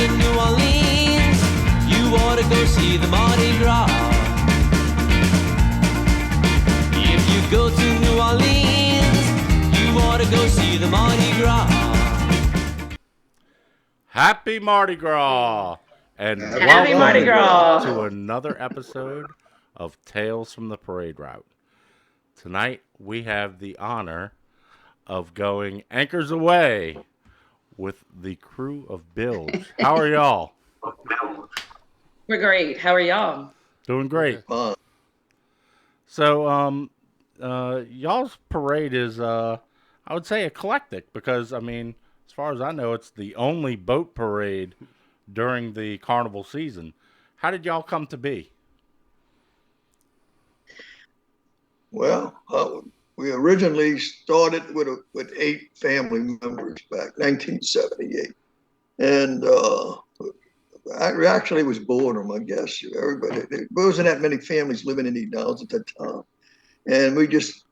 to New Orleans, you ought to go see the Mardi Gras. If you go to New Orleans, you ought to go see the Mardi Gras. Happy Mardi Gras! And Happy Mardi Gras to another episode of Tales from the Parade Route. Tonight we have the honor of going anchors aweigh with the Krewe of Bilge. How are y'all? We're great. How are y'all? Doing great. So, y'all's parade is, I would say, eclectic because, I mean, as far as I know, it's the only boat parade during the carnival season. How did y'all come to be? Well, we originally started with 8 family members back 1978, and I actually was boredom, I guess. Everybody, there wasn't that many families living in Edenals at that time, and we just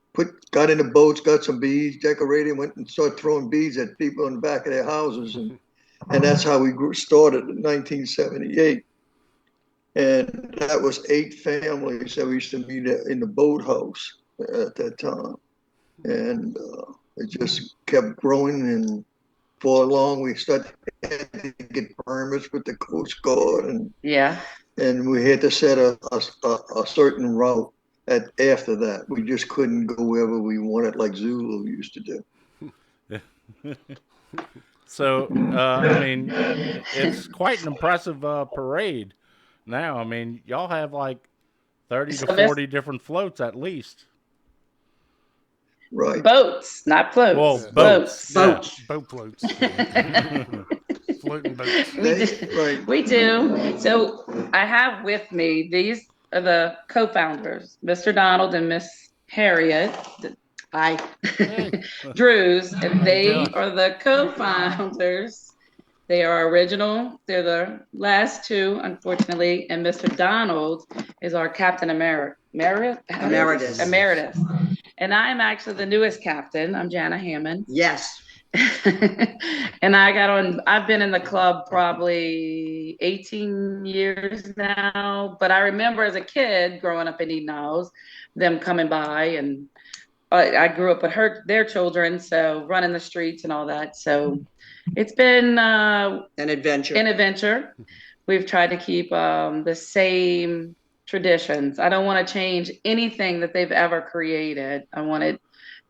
got in the boats, got some beads, decorated, went and started throwing beads at people in the back of their houses, and that's how we started in 1978. And that was 8 families that we used to meet in the boathouse at that time. And it just kept growing. And for long, we started to get permits with the Coast Guard. And we had to set a certain route after that. We just couldn't go wherever we wanted like Zulu used to do. So, I mean, it's quite an impressive parade now. I mean, y'all have like 30 to 40 different floats at least. Right. Boats, not floats. Well, boats. Boats. Boat floats. Floating boats. We do. So I have with me, these are the co-founders, Mr. Donald and Miss Harriet. Hi. Drews, and they are the co-founders. They are original. They're the last 2, unfortunately. And Mr. Donald is our Captain Emeritus. And I'm actually the newest captain. I'm Janna Hammond. Yes. And I've been in the club probably 18 years now. But I remember as a kid growing up in Edenals, them coming by, and I grew up with their children, so running the streets and all that. So it's been an adventure. We've tried to keep the same traditions. I don't want to change anything that they've ever created. I want it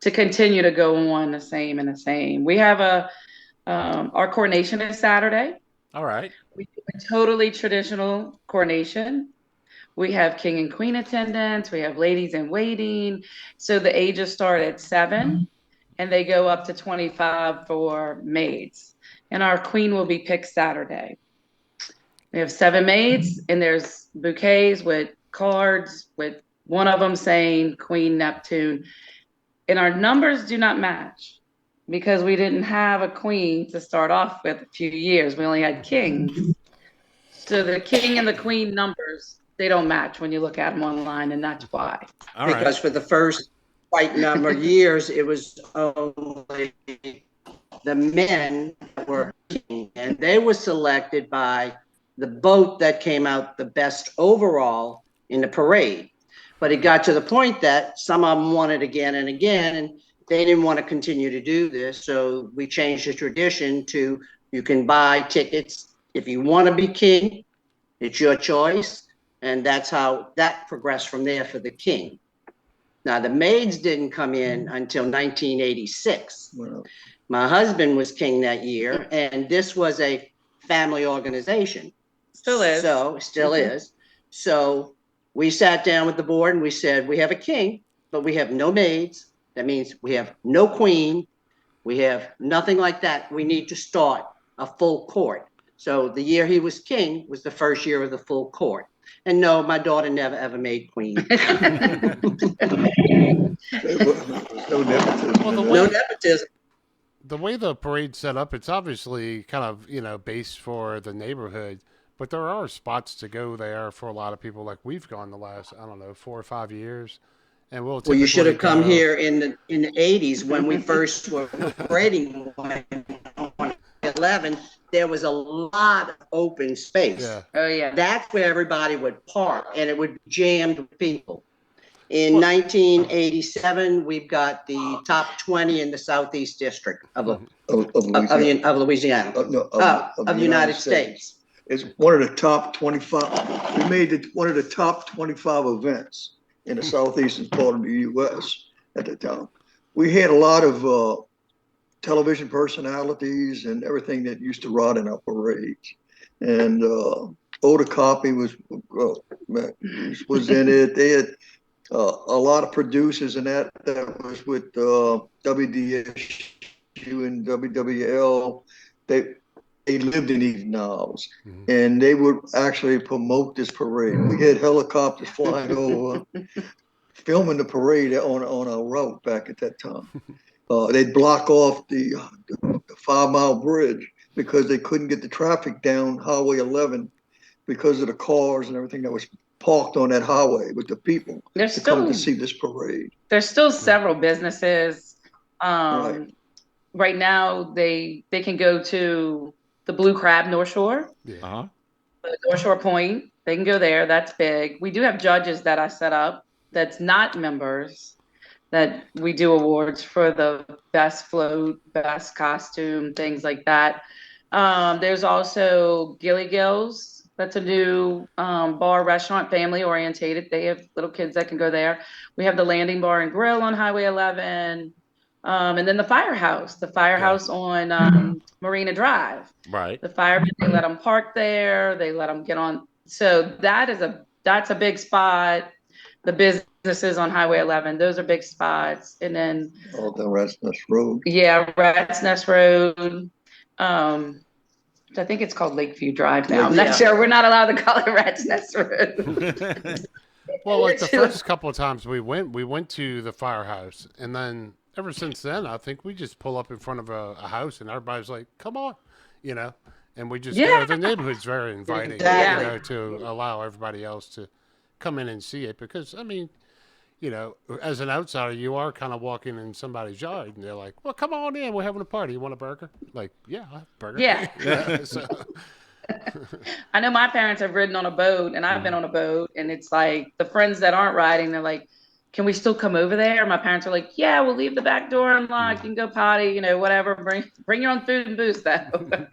to continue to go on the same and the same. We have our coronation is Saturday. All right. We do a totally traditional coronation. We have king and queen attendants. We have ladies in waiting. So the ages start at 7 and they go up to 25 for maids. And our queen will be picked Saturday. We have 7 maids, and there's bouquets with cards with one of them saying Queen Neptune. And our numbers do not match because we didn't have a queen to start off with a few years. We only had kings. So the king and the queen numbers, they don't match when you look at them online, and that's why. Because for the first quite number of years, it was only the men that were king, and they were selected by the boat that came out the best overall in the parade. But it got to the point that some of them wanted again and again, and they didn't want to continue to do this. So we changed the tradition to you can buy tickets. If you want to be king, it's your choice. And that's how that progressed from there for the king. Now, the maids didn't come in until 1986. Wow. My husband was king that year, and this was a family organization. Still is. Still is. So we sat down with the board and we said, we have a king, but we have no maids. That means we have no queen. We have nothing like that. We need to start a full court. So the year he was king was the first year of the full court. And no, my daughter never ever made queen. No nepotism. Well, No nepotism. The way the parade's set up, it's obviously kind of, based for the neighborhood, but there are spots to go there for a lot of people. Like we've gone the last, 4 or 5 years. And Well, you should have come here in the 80s when we first were parading on 11. there was a lot of open space. Yeah. Oh yeah. That's where everybody would park, and it would be jammed with people. In 1987, we've got the top 20 in the Southeast District of Louisiana, of the United States. It's one of the top 25. We made it one of the top 25 events in the southeastern part of the U.S. at the time. We had a lot of television personalities and everything that used to ride in our parades. And Oda Copy was in it. They had a lot of producers and that was with WDSU and WWL. They lived in these knobs, and they would actually promote this parade. We had helicopters flying over, filming the parade on our route back at that time. They'd block off the 5-mile bridge because they couldn't get the traffic down Highway 11 because of the cars and everything that was parked on that highway with the people come to see this parade. There's still several businesses. Right now, they can go to the Blue Crab North Shore, the North Shore Point. They can go there. That's big. We do have judges that I set up that's not members that we do awards for the best float, best costume, things like that. There's also Gilly Gills. That's a new bar, restaurant, family orientated. They have little kids that can go there. We have the Landing Bar and Grill on Highway 11. And then the firehouse on Marina Drive. Right. The firemen, they let them park there. They let them get on. So that's a big spot. The businesses on Highway 11, those are big spots. And then the Rat's Nest Road. Yeah, Rat's Nest Road. I think it's called Lakeview Drive now. I'm not sure. We're not allowed to call it Rat's Nest Road. Well, like the first couple of times we went to the firehouse, and then ever since then, I think we just pull up in front of a house, and everybody's like, "Come on," and we just go. The neighborhood's very inviting, to allow everybody else to come in and see it, because I mean, as an outsider, you are kind of walking in somebody's yard, and they're like, "Well, come on in. We're having a party. You want a burger?" Like, yeah, I'll have a burger. Yeah. So. I know my parents have ridden on a boat, and I've been on a boat, and it's like the friends that aren't riding, they're like, "Can we still come over there?" My parents are like, "Yeah, we'll leave the back door unlocked. You can go potty, whatever. Bring your own food and booze, though."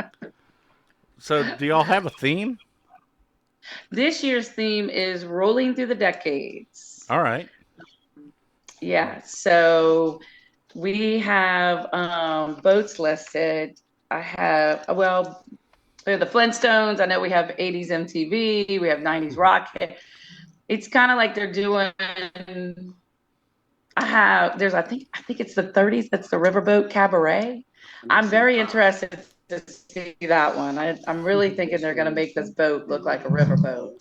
So, do y'all have a theme? This year's theme is rolling through the decades. All right. Yeah. So we have boats listed. I have we have the Flintstones. I know we have 80s MTV. We have 90s rock. It's kind of like they're doing. I think it's the 30s. That's the Riverboat Cabaret. I'm very interested to see that one. I'm really thinking they're going to make this boat look like a riverboat.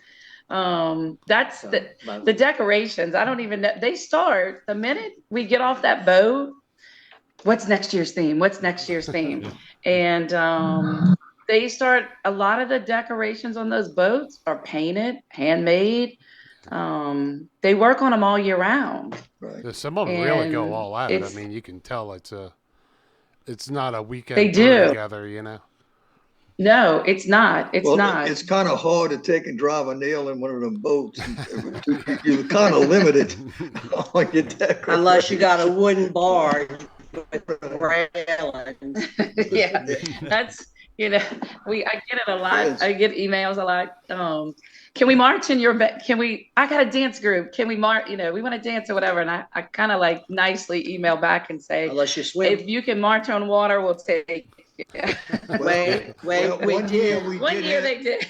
That's the decorations. I don't even know. They start the minute we get off that boat. What's next year's theme? What's next year's theme? And they start. A lot of the decorations on those boats are painted, handmade. They work on them all year round. Right. Some of them really go all out. I mean, you can tell it's not a weekend they do together, No, it's not. It's not. It's kind of hard to take and drive a nail in one of them boats. You're kind of limited on your deck. Unless you got a wooden bar with railings. Yeah, that's I get it a lot. I get emails a lot. Can we march in your bed? I got a dance group. Can we march? We want to dance or whatever. And I kind of like nicely email back and say, unless you swim. If you can march on water, we'll take it. Yeah. One year they did.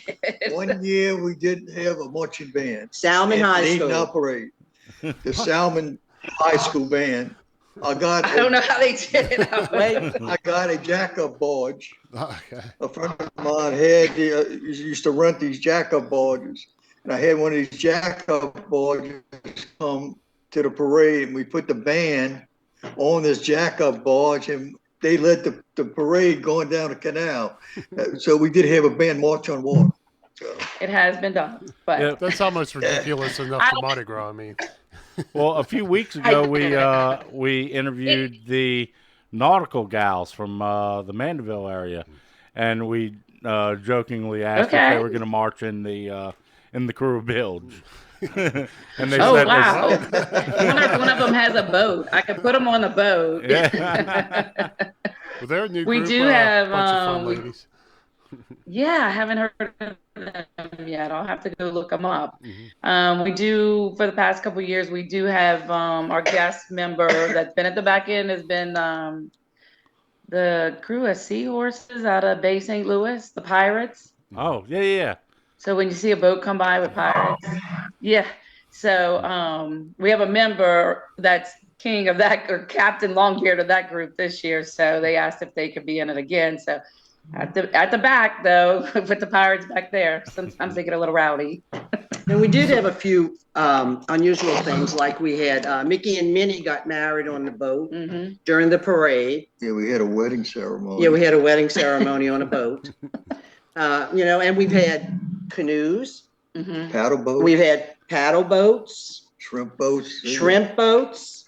One year we did have a marching band. Salmon High School. Operate. The Salmon High School band. I don't know how they did it. I got a jack-up barge. Okay. A friend of mine used to rent these jack-up barges. And I had one of these jack-up barges come to the parade, and we put the band on this jack-up barge, and they led the parade going down the canal. So we did have a band march on water. So. It has been done. But that's almost ridiculous enough for Mardi Gras, I mean. Well, a few weeks ago, we interviewed the nautical gals from the Mandeville area, and we jokingly asked if Okay. they were going to march in the Krewe of Bilge. And they Oh said, wow! I wonder if one of them has a boat. I could put them on a boat. Yeah. Well, they're a new We group. do have, bunch of fun we- ladies. Yeah, I haven't heard of them yet. I'll have to go look them up. Mhm. We do, for the past couple of years, we do have our guest member that's been at the back end has been the crew of seahorses out of Bay St. Louis, the pirates. Oh, yeah. So when you see a boat come by with pirates, yeah. So we have a member that's king of that, or Captain Longbeard of that group this year. So they asked if they could be in it again. So at the back though, with the pirates back there, sometimes they get a little rowdy. And we did have a few unusual things, like we had Mickey and Minnie got married on the boat Mm-hmm. during the parade. Yeah, we had a wedding ceremony. Yeah, we had a wedding ceremony on a boat. And we've had canoes. Mm-hmm. Paddle boats, We've had paddle boats, shrimp boats. shrimp boats,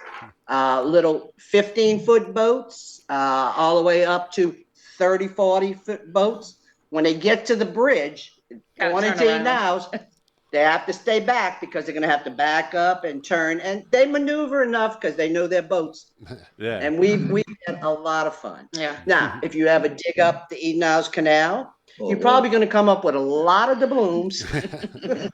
little 15-foot boats, all the way up to 30, 40-foot boats. When they get to the bridge, Gotta going turn into around. Enaus, they have to stay back because they're going to have to back up and turn. And they maneuver enough because they know their boats. Yeah. And we had a lot of fun. Yeah. Now, if you ever dig up the Enaus Canal, Oh, you're probably going to come up with a lot of doubloons, a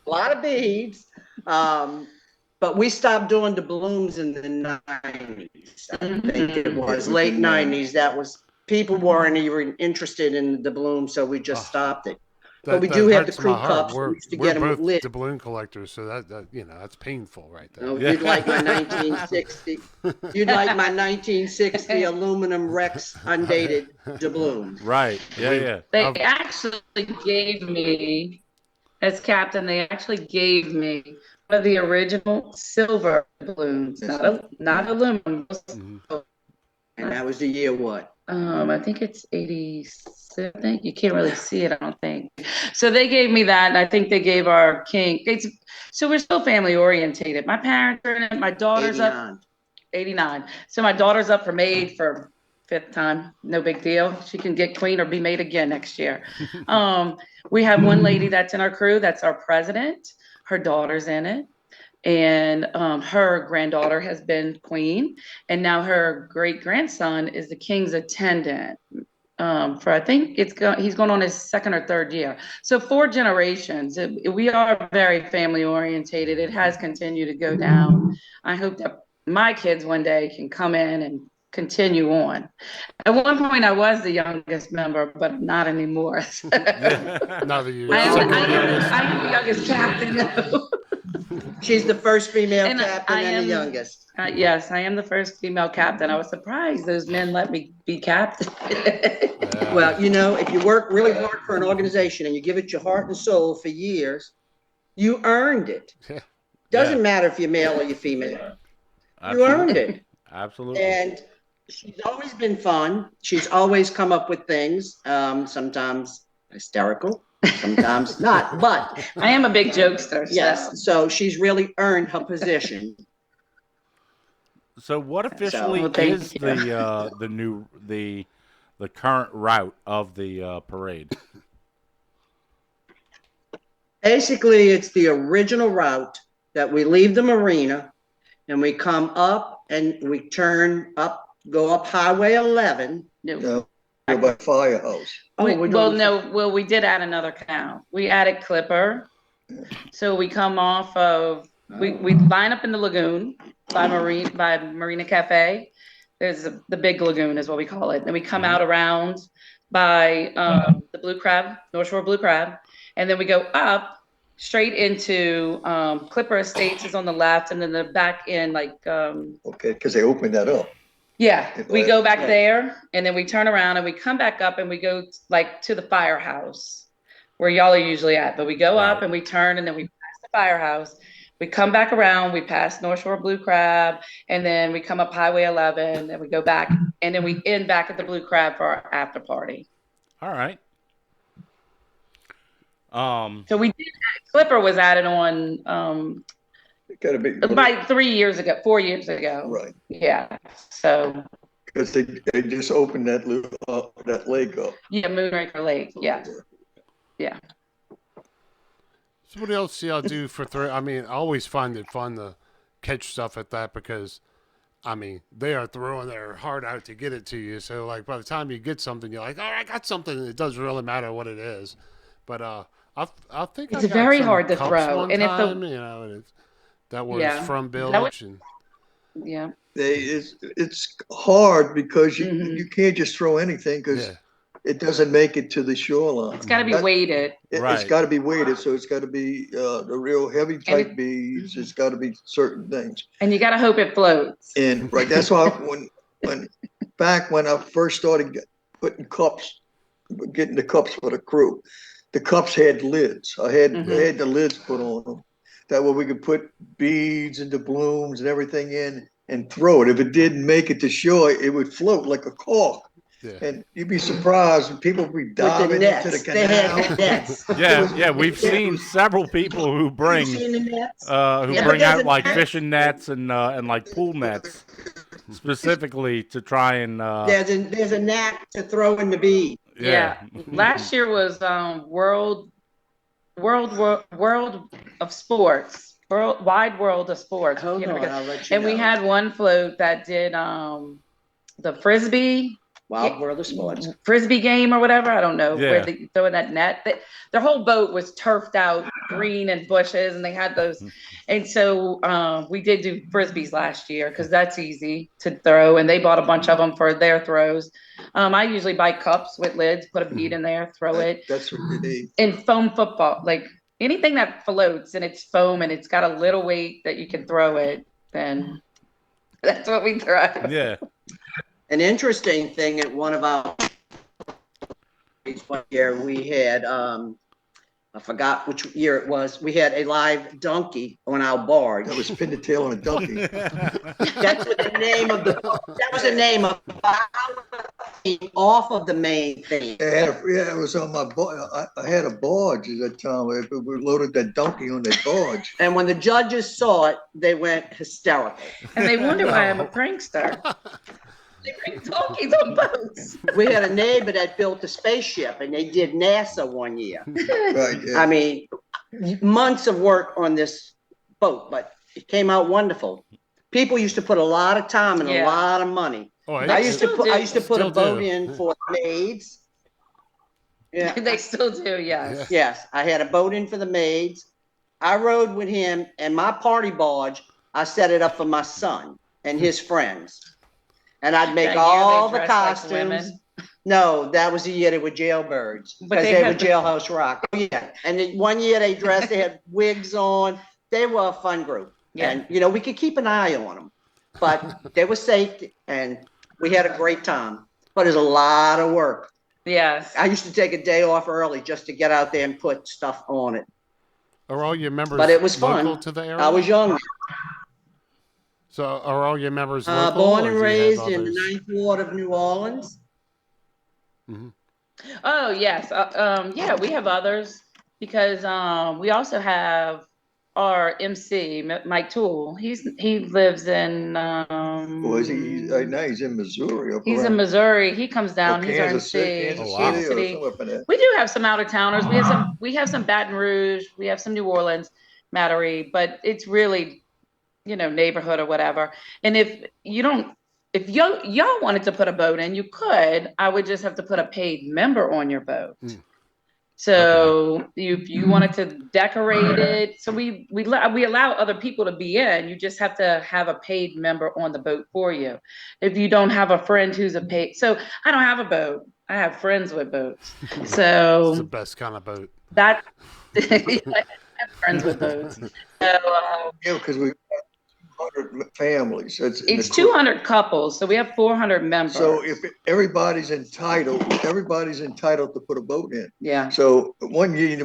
lot of beads. But we stopped doing doubloons in the 90s. I think it was late 90s. That was, people weren't even interested in the doubloon, so we just stopped it. But we do have the hurts crew my heart. cups. We're, We used to we're get them both lit. doubloon collectors, so that that's painful right there. Oh, you'd like my 1960. You'd like my 1960 aluminum Rex undated doubloon. Right. Yeah. They I've- actually gave me, as captain, they actually gave me one of the original silver balloons, not aluminum. Mhm. And that was the year what? I think it's 86. I think you can't really see it, I don't think. So they gave me that, and I think they gave our king. So we're still family orientated. My parents are in it. My daughter's up 89. 89. So my daughter's up for maid for 5th time. No big deal. She can get queen or be maid again next year. We have one lady that's in our crew. That's our president. Her daughter's in it. And her granddaughter has been queen. And now her great grandson is the king's attendant. For I think he's going on his 2nd or 3rd year. So 4 generations. We are very family orientated. It has continued to go down. I hope that my kids one day can come in and continue on. At one point, I was the youngest member, but not anymore. Now that you're I second youngest. am the youngest captain. She's the first female And captain I and the am- youngest. Yes, I am the first female captain. I was surprised those men let me be captain. Well, if you work really hard for an organization and you give it your heart and soul for years, you earned it. Yeah. Doesn't Yeah. matter if you're male or you're female. You Absolutely. earned it. Absolutely. And she's always been fun. She's always come up with things, sometimes hysterical, sometimes not. But I am a big jokester. So. yes, so she's really earned her position. So what officially Well, thank is you. the current route of the parade? Basically, it's the original route that we leave the marina and we come up and we turn up, go up Highway 11. No. No, by Firehouse. we're doing- We did add another canal. We added Clipper. So we come off of, we line up in the lagoon by Marina Cafe. There's the big lagoon is what we call it. Then we come out around by the Blue Crab, North Shore Blue Crab. And then we go up straight into Clipper Estates is on the left. And then the back end, Okay, because they opened that up. yeah, we go back Yeah. there and then we turn around and we come back up and we go to the firehouse where y'all are usually at. But we go up Right. and we turn and then we pass the firehouse. We come back around, we pass North Shore Blue Crab, and then we come up Highway 11 and we go back and then we end back at the Blue Crab for our after party. All right. So we did, Clipper was added on It gotta be. about 3 years ago, 4 years ago. Right. Yeah, so because they just opened that that lake up. Yeah, Moonraker Lake. Yeah. Yeah. So what else do y'all do for throw? I mean, I always find it fun to catch stuff at that because, I mean, they are throwing their heart out to get it to you. So, like, by the time you get something, you're like, oh, I got something. It doesn't really matter what it is. But I think It's I got very some hard to cups throw. one And if time, the, you know, and that was Yeah. from That Bilge. was- And yeah. It's hard because Mhm. you can't just throw anything because yeah, it doesn't make it to the shoreline. It's got to be That- weighted. It's Right. got to be weighted, so it's got to be the real heavy type it- beads. It's got to be certain things. And you got to hope it floats. And right, that's why when back when I first started putting cups, getting the cups for the crew, the cups had lids. I had the lids put on them. That way we could put beads and doubloons and everything in and throw it. If it didn't make it to shore, it would float like a cork. yeah. And you'd be surprised when people would be With the diving into nets. the They canal. had nets. Yeah, we've seen several people who bring You seen the nets? who Yeah, bring but out there's a like net. fishing nets and like pool nets specifically to try and There's a net to throw in the bead. Yeah. Last year was World of Sports, wide world of sports. Hold Can't on, forget. I'll let you And we know. had one float that did the Wild World of Sports. frisbee game or whatever. I don't know Yeah. where they throw in that net. Their whole boat was turfed out green and bushes, and they had those. And so we did do frisbees last year because that's easy to throw, and they bought a bunch of them for their throws. I usually buy cups with lids, put a bead in there, throw it. That's what you need. And foam football, like anything that floats and it's foam and it's got a little weight that you can throw it, then that's what we throw. yeah. An interesting thing at one of our one year we had I forgot which year it was. We had a live donkey on our barge. That was pin the tail on a donkey. That's what the name of that was the name of off of the main thing. It was on my board. I had a barge at that time. We loaded that donkey on that barge. And when the judges saw it, they went hysterical. And they wonder why I'm a prankster. They bring donkeys on boats. We had a neighbor that built a spaceship, and they did NASA one year. Right, yeah. I mean, months of work on this boat, but it came out wonderful. People used to put a lot of time and a Yeah. lot of money. Oh, I used to put Still a boat do. in for maids. Yeah. They still do, yes. Yes, I had a boat in for the maids. I rode with him, and my party barge, I set it up for my son and his friends. And I'd make That year all they the dressed like costumes. women. No, that was the year they were jailbirds. But Because they they had were the- Jailhouse Rock. Oh, yeah. And then one year they dressed, they had wigs on. They were a fun group. Yeah. And, you know, we could keep an eye on them. But they were safe, and we had a great time. But it's a lot of work. Yes. I used to take a day off early just to get out there and put stuff on it. Are all your members But it was local fun. to the area? I was young. So are all your members local? Born or and do you have raised in the others? Ninth Ward of New Orleans. Oh, yes. Yeah, we have others because we also have our MC, Mike Toole. He lives in Was he? Right now he's in Missouri. Up he's in around- Missouri. He comes down. He's our Kansas MC. City, Oh, wow. Kansas City. somewhere up in there. We do have some out of towners. We have some Baton Rouge. We have some New Orleans, Metairie, but it's really, neighborhood or whatever. And if y'all wanted to put a boat in, you could. I would just have to put a paid member on your boat. So you wanted to decorate it. So we allow other people to be in. You just have to have a paid member on the boat for you. If you don't have a friend who's a paid, so I don't have a boat. I have friends with boats. It's the So best kind of boat. that I have friends with boats. So Yeah, because we 100 families. That's in it's the crew. 200 couples. So we have 400 members. So if everybody's entitled to put a boat in. yeah. So one year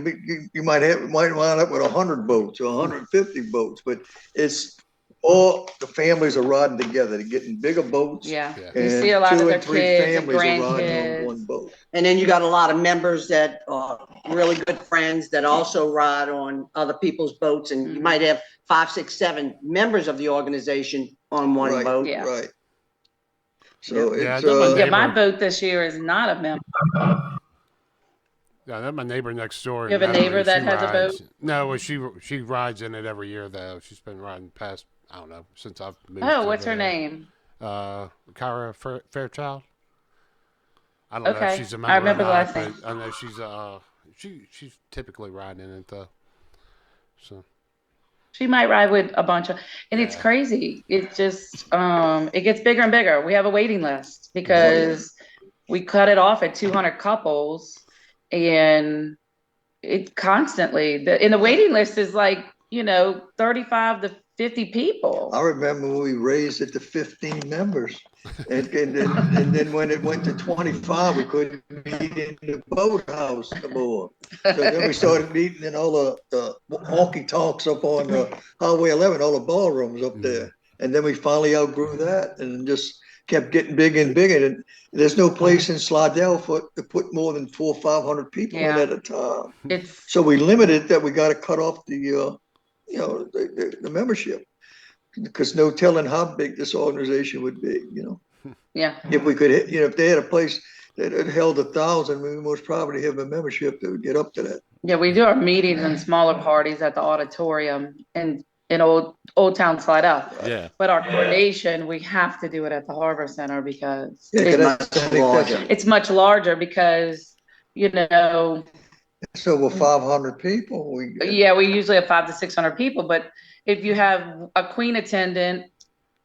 you might wind up with 100 boats or 150 boats, but it's all the families are riding together. They're getting bigger boats. Yeah. Yeah. You And see a lot of 2 their and 3 kids and families are riding grandkids. on one boat. And then you got a lot of members that are really good friends that also ride on other people's boats. And you might have 5, 6, 7 members of the organization on one Right, boat. Yeah. right. So Yeah, it's I know my Yeah, my neighbor- boat this year is not a member. Yeah, that's my neighbor next door. You have a Natalie, neighbor that she has a rides- boat? No, well, she rides in it every year though. She's been riding past, I don't know, since I've moved. Oh, over what's her there. name? Kyra Fairchild. I don't know if Okay, she's a I member remember or the not, last name. but I know she's typically riding in it though. So She might ride with a bunch of, and it's Yeah. crazy. It just, it gets bigger and bigger. We have a waiting list because we cut it off at 200 couples, and it constantly, and the waiting list is like, 35 to 50 people. I remember when we raised it to 15 members. And then when it went to 25, we couldn't meet in the boathouse no more. So then we started meeting in all the honky tonks up on Highway 11, all the ballrooms up there. And then we finally outgrew that and just kept getting bigger and bigger. And there's no place in Slidell to put more than 400 or 500 people in Yeah. at a time. It's, So we limited that. We got to cut off the membership, because no telling how big this organization would be. yeah. If we could, if they had a place that had held 1,000, we would most probably have a membership that would get up to that. Yeah, we do our meetings and smaller parties at the auditorium in Old Town Slidell. Yeah. But our coronation, we have to do it at the Harbor Center because Yeah, 'cause Much I think larger. it's much larger because, that's over 500 people. yeah, we usually have 500 to 600 people, but if you have a queen attendant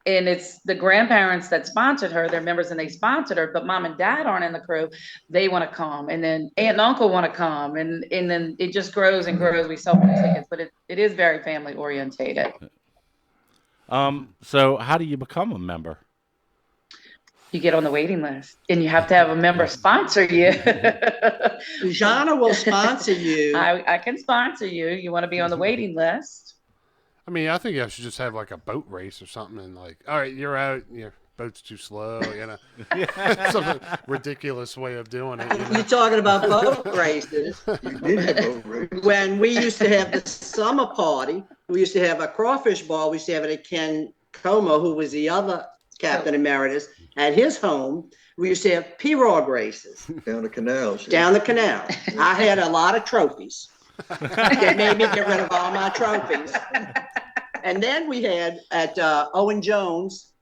and it's the grandparents that sponsored her, they're members and they sponsored her, but mom and dad aren't in the crew, they want to come. And then aunt and uncle want to come. And then it just grows and grows. We sell more tickets, but it is very family orientated. So how do you become a member? You get on the waiting list and you have to have a member sponsor you. Janna will sponsor you. I can sponsor you. You want to be on the waiting list? I mean, I think I should just have like a boat race or something, and like, all right, you're out. Your boat's too slow. Some ridiculous way of doing it. You're talking about boat races. You did have boat races. When we used to have the summer party, we used to have a crawfish ball. We used to have it at Ken Como, who was the other captain emeritus, at his home. We used to have pirogue races Down the canals. down the canal. I had a lot of trophies. They made me get rid of all my trophies. And then we had at Owen Jones,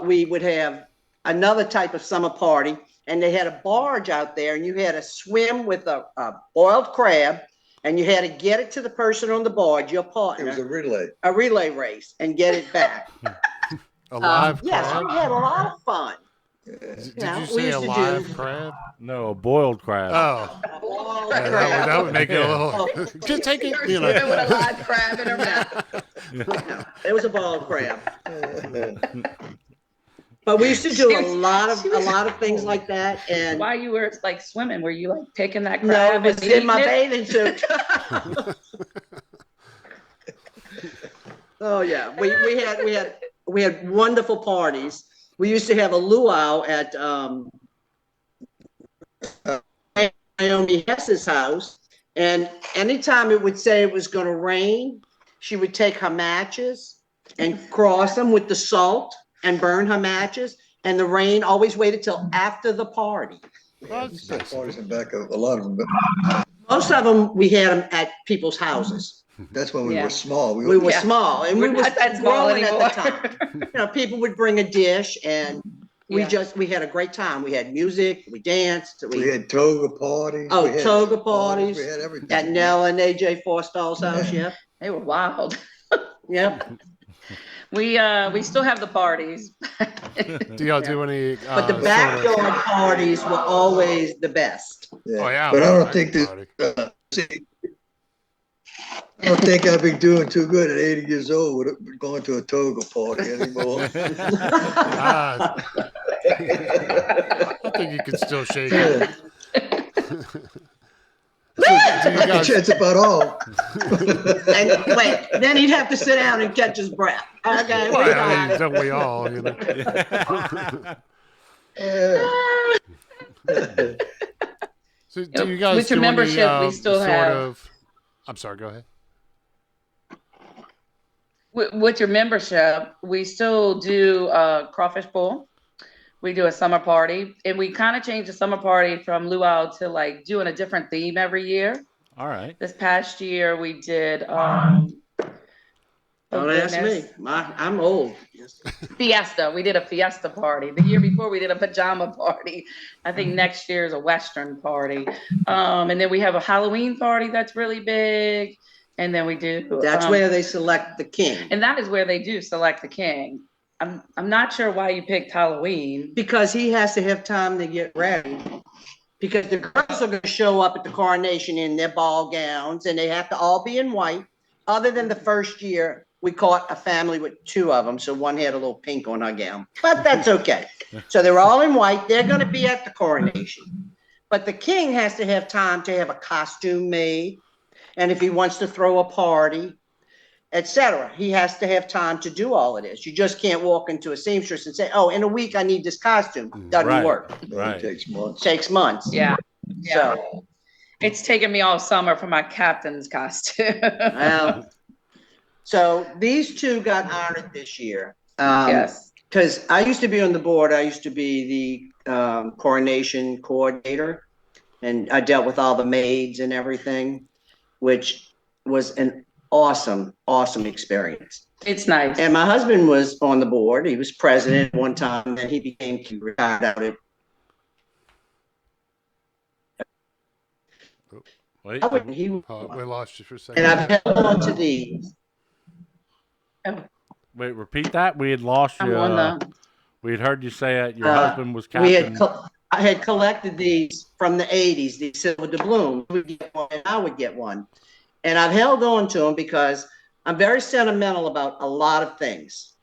we would have another type of summer party, and they had a barge out there, and you had to swim with a boiled crab, and you had to get it to the person on the barge, your It was a partner, relay. a relay race, and get it back. A live Yes, crab? we had a lot of fun. Did Yeah, you we say a used to live do- crab? No, a boiled crab. Oh, Boiled yeah, crab. that would make it a little. Just take it, you know. With a live crab in her mouth. It was a boiled crab. But we used to do a lot of things like that, and While you were like swimming, were you like taking that no, crab it was and in my eating it? bathing suit. Oh yeah, we had wonderful parties. We used to have a luau at Naomi Hess's house, and anytime it would say it was going to rain, she would take her matches and cross them with the salt and burn her matches. And the rain always waited till after the party. Well, that's Still nice. parties in back of a lot of them, but Most of them, we had them at people's houses. that's when we Yeah. were small. We were Yeah. small, and We're we were not that small growing at the anymore. time. People would bring a dish, and Yeah. we had a great time. We had music, we danced, We had toga parties. Oh, we had toga parties. We had everything. at Nell and AJ Forstall's house. Yep, They were wild. yep. We still have the parties. Do y'all do any? But the backyard parties were always the best. Yeah. Oh yeah, But I don't backyard think that. party. See, I don't think I'd be doing too good at 80 years old with going to a toga party anymore. Ah, I think you can still shake it. So, do you guys, That's about all. And wait, then he'd have to sit down and catch his breath. Okay, we well, I got mean, it. don't we all? You know. So, do you guys With your do membership, any, we still sort have- of? I'm sorry. Go ahead. With your membership, we still do crawfish bowl. We do a summer party, and we kind of changed the summer party from luau to like doing a different theme every year. All right. This past year we did Don't ask me. I'm old. Fiesta. We did a fiesta party. The year before we did a pajama party. I think next year is a Western party. And then we have a Halloween party that's really big. And then we do. That's where they select the king. And that is where they do select the king. I'm not sure why you picked Halloween. Because he has to have time to get ready. Because the girls are going to show up at the coronation in their ball gowns, and they have to all be in white. Other than the first year, we caught a family with 2 of them, so one had a little pink on her gown. But that's okay. So they're all in white. They're going to be at the coronation. But the king has to have time to have a costume made, and if he wants to throw a party, etc. He has to have time to do all of this. You just can't walk into a seamstress and say, "Oh, in a week I need this costume." Doesn't work. Right. It takes months. Takes months. Yeah. So, It's taken me all summer for my captain's costume. well, so these 2 got honored this year. Yes. Because I used to be on the board. I used to be the coronation coordinator, and I dealt with all the maids and everything, which was an awesome experience. It's nice. And my husband was on the board. He was president one time, and he retired out of Wait. We lost you for a second. and I've held on to these. Wait. Repeat that. We had lost you. We had heard you say that your husband was captain. I had collected these from the 80s, these silver doubloons. We would get one, and I would get one. And I've held on to them because I'm very sentimental about a lot of things.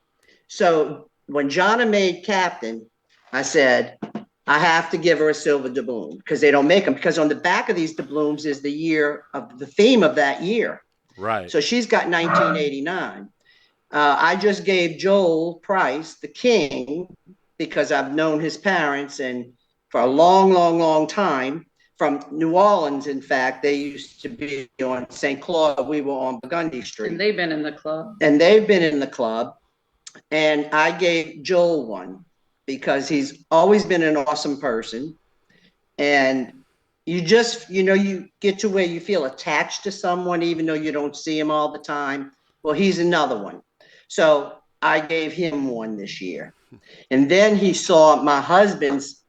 So when Janna made captain, I said, I have to give her a silver doubloon because they don't make them. Because on the back of these doubloons is the year of the theme of that year. Right. So she's got 1989. I just gave Joel Price the king because I've known his parents and for a long time. From New Orleans, in fact, they used to be on St. Claude. We were on Burgundy Street. And they've been in the club. And they've been in the club. And I gave Joel one because he's always been an awesome person. And you just, you get to where you feel attached to someone, even though you don't see him all the time. Well, he's another one. So I gave him one this year. And then he saw my husband's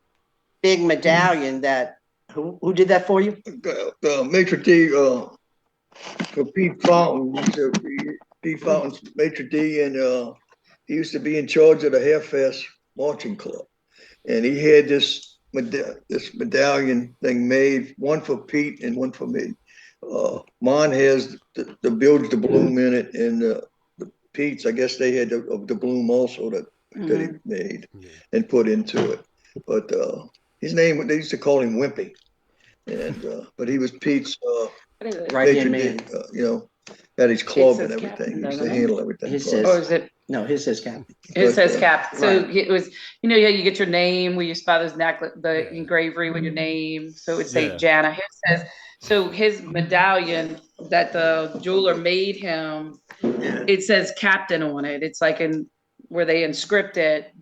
big medallion that, who did that for you? Maitre d' for Pete Fountain. Pete Fountain's maitre d', and he used to be in charge of the Half-Fast Marching Club, and he had this medallion thing made, one for Pete and one for me. Mine has the Bilge the Bloom in it, and the Pete's, I guess they had the bloom also that he made and put into it, but. His name, they used to call him Wimpy, and but he was Pete's right-hand man. At his club and everything. He used to handle everything. His says, Or is it? No, his says captain. It says captain. So Right. it was, you get your name. We used father's necklace, the engravery with your name. So it would say Janna. His says, so his medallion that the jeweler made him, it says captain on it. It's like where they inscript it.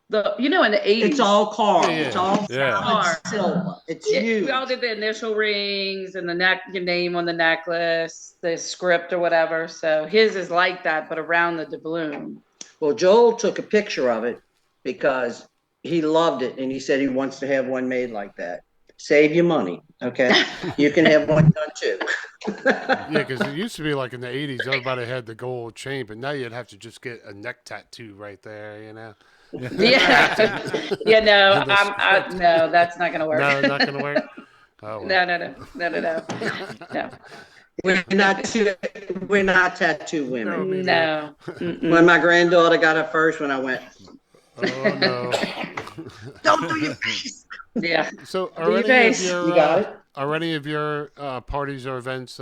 In the 80s. It's all carved. Yeah. It's all solid silver. It's huge. We all did the initial rings and your name on the necklace, the script or whatever. So his is like that, but around the doubloon. Well, Joel took a picture of it because he loved it, and he said he wants to have one made like that. Save your money, okay? You can have one done too. Yeah, because it used to be like in the 80s, everybody had the gold chain, but now you'd have to just get a neck tattoo right there, Yeah. No, no, that's not going to work. No, not going to work? Oh, well. No. We're not tattoo women. No. When my granddaughter got her first one, I went, Oh, no. don't do your face. Yeah. So You got it? are any of your parties or events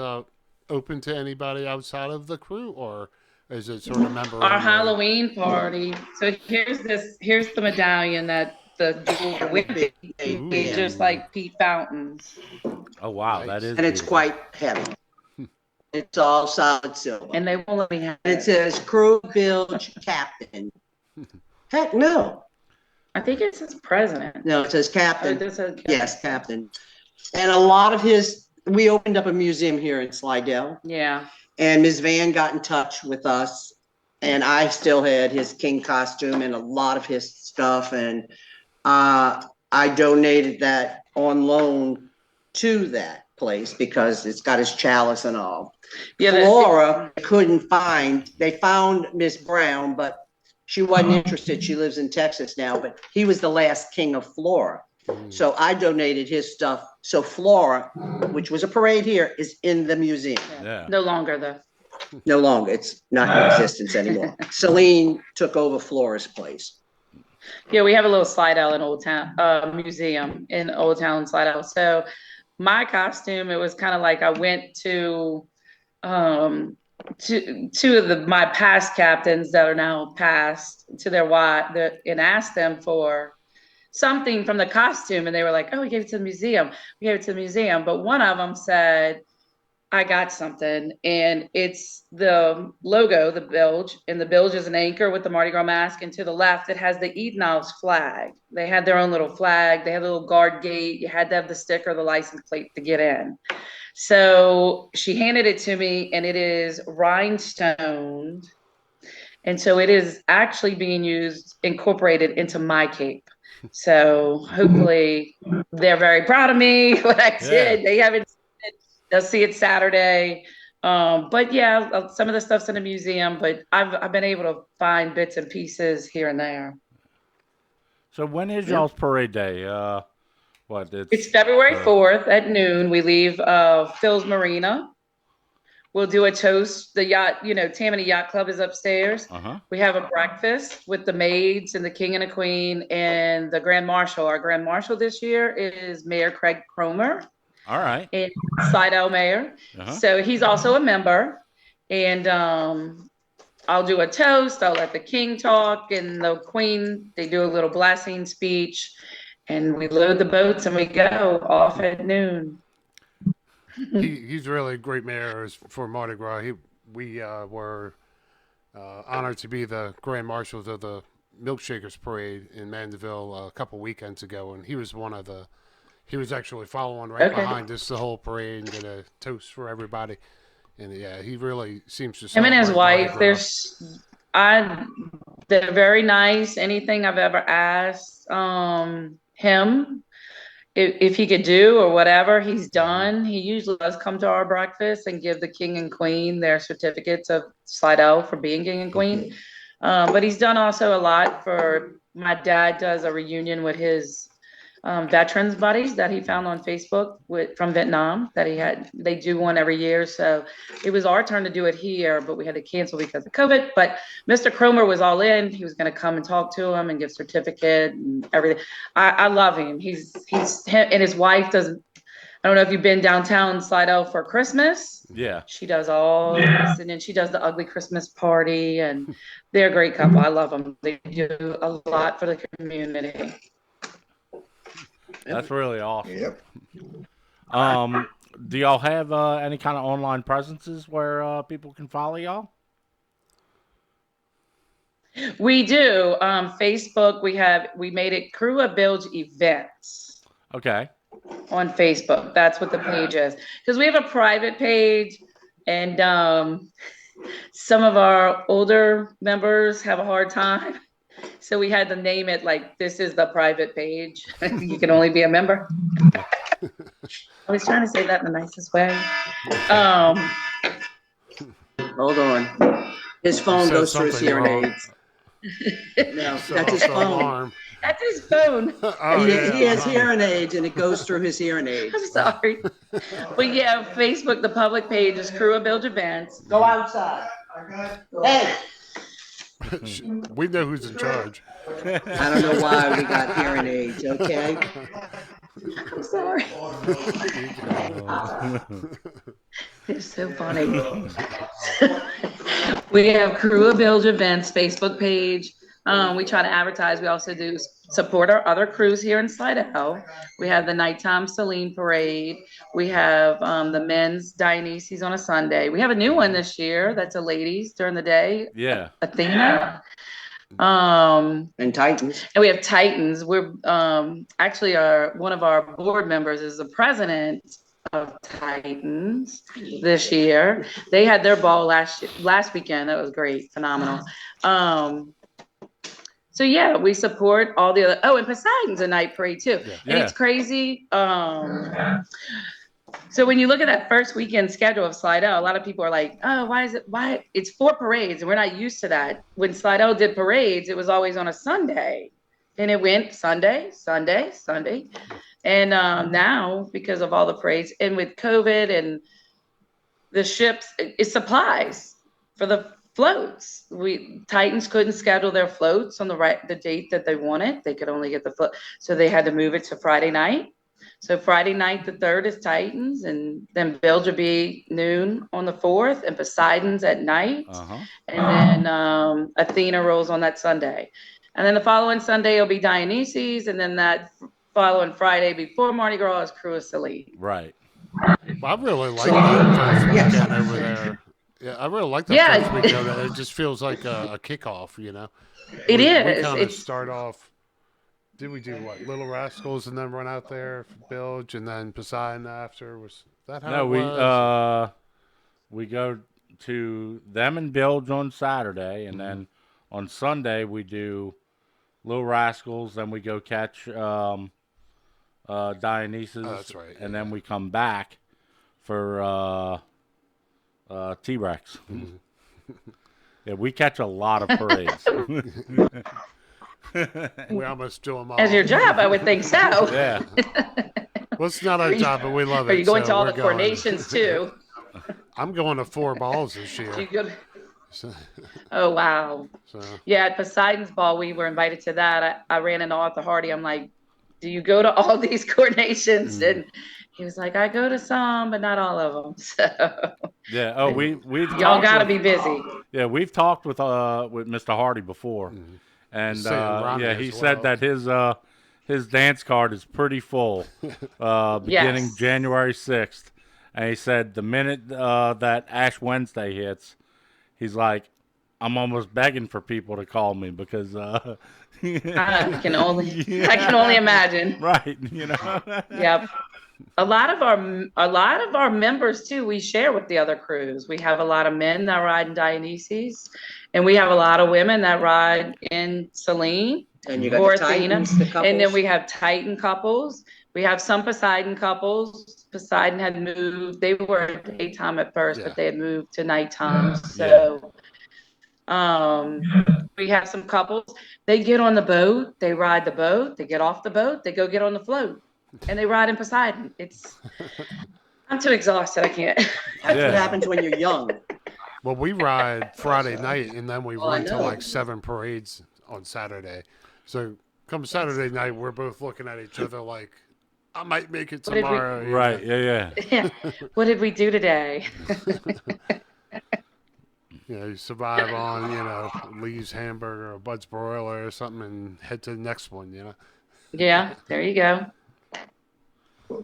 open to anybody outside of the crew, or is it sort of member? Our Halloween party. So here's the medallion that the jeweler made, just like Pete Fountain's. Oh wow, that is. And it's beautiful. quite heavy. It's all solid silver. And they won't let me have And it says Krewe of Bilge Captain. Heck no. I think it says president. No, it says captain. Oh, this is- Yes, captain. And a lot of we opened up a museum here in Slidell, Yeah. and Ms. Van got in touch with us, and I still had his king costume and a lot of his stuff, and I donated that on loan to that place because it's got his chalice and all. Yeah, Flora they found Miss Brown, but she wasn't interested. She lives in Texas now, but he was the last king of Flora. So I donated his stuff. So Flora, which was a parade here, is in the museum. Yeah. No longer though. No longer. It's not in existence anymore. Celine took over Flora's place. Yeah, we have a little Slidell in Old Town museum in Old Town Slidell. So my costume, it was kind of like I went to two of my past captains that are now passed to their wife and asked them for something from the costume, and they were like, "Oh, we gave it to the museum. We gave it to the museum." But one of them said, "I got something," and it's the logo, the bilge, and the bilge is an anchor with the Mardi Gras mask, and to the left it has the Edenal's flag. They had their own little flag. They had a little guard gate. You had to have the sticker, the license plate to get in. So she handed it to me, and it is rhinestoned, and so it is actually being incorporated into my cape. So hopefully they're very proud of me what I did. They haven't seen it. They'll see it Saturday. But yeah, some of the stuff's in the museum, but I've been able to find bits and pieces here and there. So when is y'all's parade day? It's February 4th at noon. We leave Phil's Marina. We'll do a toast. The yacht, Tammany Yacht Club is upstairs. We have a breakfast with the maids and the king and the queen and the Grand Marshal. Our Grand Marshal this year is Mayor Craig Cromer. All right. And Slidell Mayor. So he's also a member. And I'll do a toast. I'll let the king talk and the queen. They do a little blessing speech. And we load the boats and we go off at noon. He's really a great mayor for Mardi Gras. We were honored to be the grand marshals of the Milkshakers Parade in Mandeville a couple weekends ago, and he was he was actually following behind us the whole parade and did a toast for everybody. And yeah, he really seems to. Him and his wife, they're very nice. Anything I've ever asked him. If he could do or whatever, he's done. He usually does come to our breakfast and give the king and queen their certificates of Slidell for being king and queen. But he's done also a lot for, my dad does a reunion with his veterans buddies that he found on Facebook from Vietnam that he had. They do one every year. So it was our turn to do it here, but we had to cancel because of COVID. But Mr. Cromer was all in. He was going to come and talk to him and give certificate and everything. I love him. He's him and his wife doesn't. I don't know if you've been downtown Slidell for Christmas. Yeah. She does all this, and then she does the ugly Christmas party, and they're a great couple. I love them. They do a lot for the community. That's really awesome. Yep. Do y'all have any kind of online presences where people can follow y'all? We do. Facebook, we made it Krewe of Bilge Events. Okay. On Facebook. That's what the page is. Because we have a private page, and some of our older members have a hard time. So we had to name it like, this is the private page. You can only be a member. I was trying to say that in the nicest way. Hold on. His phone goes through his hearing aids. No, that's his phone. That's his phone. He has hearing aids, and it goes through his hearing aids. I'm sorry. But yeah, Facebook, the public page is Krewe of Bilge Events. Go outside. Hey! We know who's in charge. I don't know why we got hearing aids, okay? I'm sorry. It's so funny. We have Krewe of Bilge Events Facebook page. We try to advertise. We also do support our other crews here in Slidell. We have the nighttime Celine parade. We have the men's Dionysus on a Sunday. We have a new one this year. That's a ladies during the day. Yeah. Athena. And Titans. And we have Titans. We're actually one of our board members is the president of Titans this year. They had their ball last weekend. That was great, phenomenal. So yeah, we support all the other. Oh, and Poseidon's a night parade too, and it's crazy. So when you look at that first weekend schedule of Slidell, a lot of people are like, "Oh, why it's 4 parades?" And we're not used to that. When Slidell did parades, it was always on a Sunday, and it went Sunday, Sunday, Sunday, and now because of all the parades and with COVID and the ships, it supplies for the floats. Titans couldn't schedule their floats on the date that they wanted. They could only get the float, so they had to move it to Friday night. So Friday night, the 3rd is Titans, and then Bilge will be noon on the 4th, and Poseidon's at night. And then Athena rolls on that Sunday. And then the following Sunday will be Dionysus, and then that following Friday before Mardi Gras is Krewe of Bilge. Right. I really like that first weekend over there. Yeah, I really like that first weekend. It just feels like a kickoff, you know? It is. We kind of start off. Did we do what? Little Rascals and then run out there for Bilge and then Poseidon after? Was that how it was? We go to them and Bilge on Saturday, and then on Sunday we do Little Rascals. Then we go catch Dionysus. Oh, that's right. And then we come back for T-Rex. Yeah, we catch a lot of parades. We almost do them all. As your job, I would think so. Yeah. Well, it's not our job, but we love it. Are you going so to all we're the coronations too? I'm going to 4 balls this year. Do you go? Oh, wow. So. Yeah, at Poseidon's ball, we were invited to that. I ran into Arthur Hardy. I'm like, do you go to all these coronations? And he was like, I go to some, but not all of them. So yeah. Oh, we've y'all got to be busy. Yeah, we've talked with Mr. Hardy before. And he said that his dance card is pretty full, beginning January 6th. And he said the minute that Ash Wednesday hits, he's like, I'm almost begging for people to call me because I can only imagine. Right, you know. Yep. A lot of our members too, we share with the other crews. We have a lot of men that ride in Dionysus, and we have a lot of women that ride in Selene and you got or the Athena. Titans, the couples. And then we have Titan couples. We have some Poseidon couples. Poseidon had moved. They were daytime at first, but they had moved to nighttime. So we have some couples. They get on the boat. They ride the boat. They get off the boat. They go get on the float. And they ride in Poseidon. I'm too exhausted. I can't. That's what happens when you're young. Well, we ride Friday night, and then we run to like 7 parades on Saturday. So come Saturday night, we're both looking at each other like, I might make it tomorrow. Right, yeah. What did we do today? You survive on, Lee's Hamburger or Bud's Broiler or something and head to the next one, Yeah, there you go.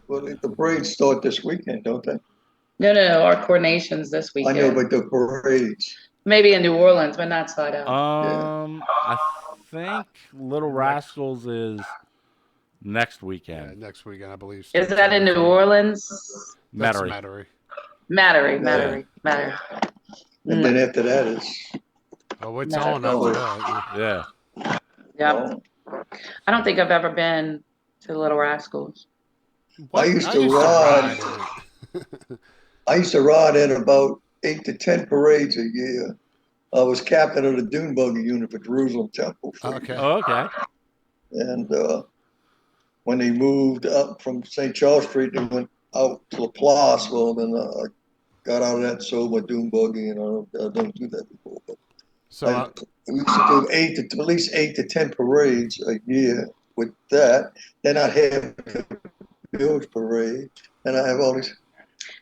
Well, the parades start this weekend, don't they? No, our coordinations this weekend. I know, but the parades. Maybe in New Orleans, but not Slidell. I think Little Rascals is next weekend. Yeah, next weekend, I believe. Is that in New Orleans? Metairie. Metairie. And then after that is. Oh, it's on after that. Yeah. Yep. I don't think I've ever been to Little Rascals. I used to ride in about 8 to 10 parades a year. I was captain of the dune buggy unit for Jerusalem Temple. Okay. And when they moved up from St. Charles Street, they went out to LaPlace. Well, then I got out of that, sold my dune buggy, and I don't do that before. But so we used to do at least 8 to 10 parades a year with that. Then I'd have the Bilge parade, and I have all these.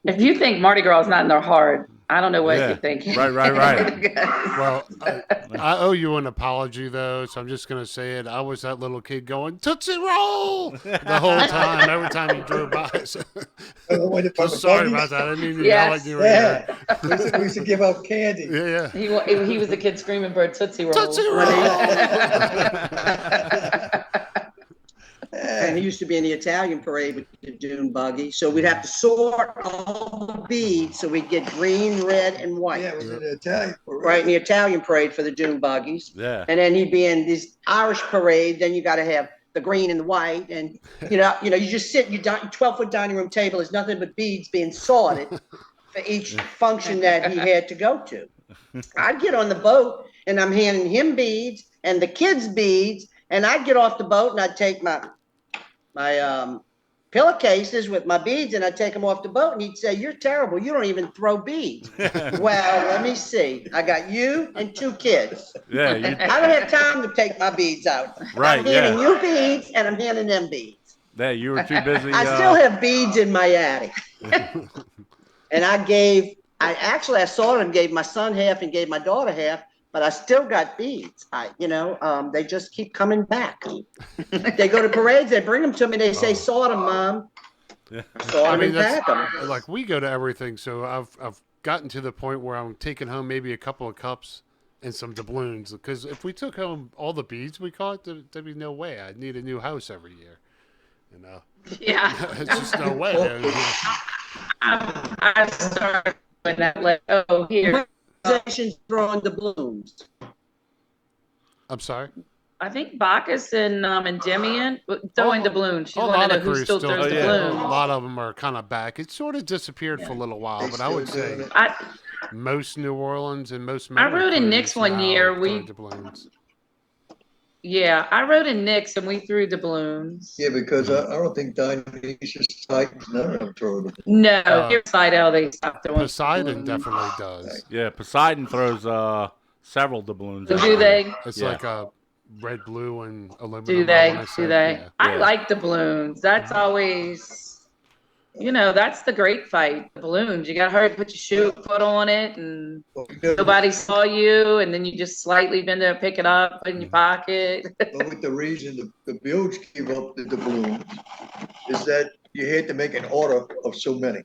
If you think Mardi Gras is not in their heart, I don't know what Yeah. you're thinking. Right. Well, I owe you an apology, though, so I'm just going to say it. I was that little kid going, Tootsie Roll! The whole time, every time you drove by. So, so sorry about that. I didn't mean to yell at you. Yeah. We used to give out candy. Yeah. He was the kid screaming for a Tootsie Roll. Tootsie Roll! And he used to be in the Italian parade with the dune buggy. So we'd have to sort all the beads. So we'd get green, red, and white. Yeah, it was in the Italian parade. Right in the Italian parade for the dune buggies. Yeah. And then he'd be in this Irish parade. Then you got to have the green and the white. And, you just sit, your 12-foot dining room table is nothing but beads being sorted for each function that he had to go to. I'd get on the boat and I'm handing him beads and the kids beads. And I'd get off the boat and I'd take my pillowcases with my beads and I'd take them off the boat and he'd say, "You're terrible. You don't even throw beads." Well, let me see. I got you and 2 kids. Yeah. I don't have time to take my beads out. Right, I'm handing yeah. you beads and I'm handing them beads. Yeah, you were too busy. I still have beads in my attic. And I sorted and gave my son half and gave my daughter half. But I still got beads. They just keep coming back. They go to parades, they bring them to me, they say, "Sort them, Mom." Yeah. Sort them and pack them. Like, we go to everything, so I've gotten to the point where I'm taking home maybe a couple of cups and some doubloons. Because if we took home all the beads we caught, there'd be no way. I'd need a new house every year. Yeah. It's just no way. I started with that, like, oh, here. Organizations throwing doubloons. I'm sorry? I think Bacchus and Demian throwing doubloons. She A wanted lot to know of who crews still still throws do. doubloons. A lot of them are kind of back. It sort of disappeared for a little while, but I would say most New Orleans and most I rode in crews Nick's one now year. throw doubloons. I rode in Nick's and we threw doubloons. Yeah, because I don't think Dionysius Titans, none of them throw them. No, here at Sidell they stopped throwing Poseidon doubloons. definitely does. Yeah, Poseidon throws several doubloons. So every do they? year. It's Yeah. like a red, blue, and aluminum. Do I they? wanna say. Do they? Yeah. I Yeah. like the balloons. That's always, that's the great fight. The balloons. You got to hurry, put your foot on it, and nobody saw you, and then you just slightly bend there, pick it up, put it in your pocket. But with the reason the Bilge gave up the balloons is that you had to make an order of so many.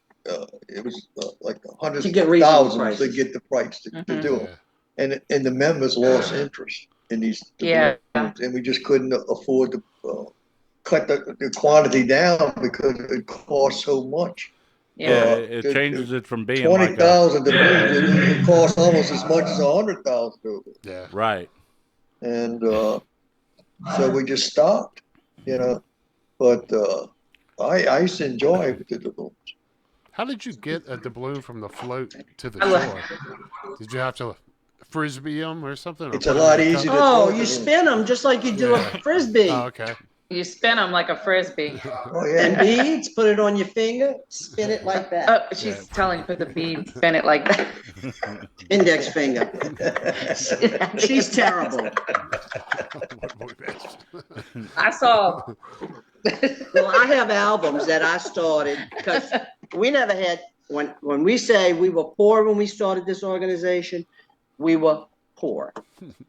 It was like hundreds To get of reasonable thousands to prices. get the price to Mhm. do it. And the members lost interest in these Yeah. balloons, and we just couldn't afford to cut the quantity down because it cost so much. Yeah, Yeah. it changes it from being 20,000 doubloons, it costs almost as much as 100,000. Yeah. right. And so we just stopped, But I used to enjoy the doubloons. How did you get a doubloon from the float to the I love- shore? Did you have to frisbee them or something? Or It's a put 'em lot in easier cup? to Oh, throw you them. spin them just like you do Yeah. a frisbee. Oh, okay. You spin them like a frisbee. Oh, And yeah. beads, put it on your finger, spin it like that. Oh, she's telling you put the bead, spin it like that. Index finger. She's terrible. I saw. Well, I have albums that I started because we never had, when we say we were poor when we started this organization, we were poor.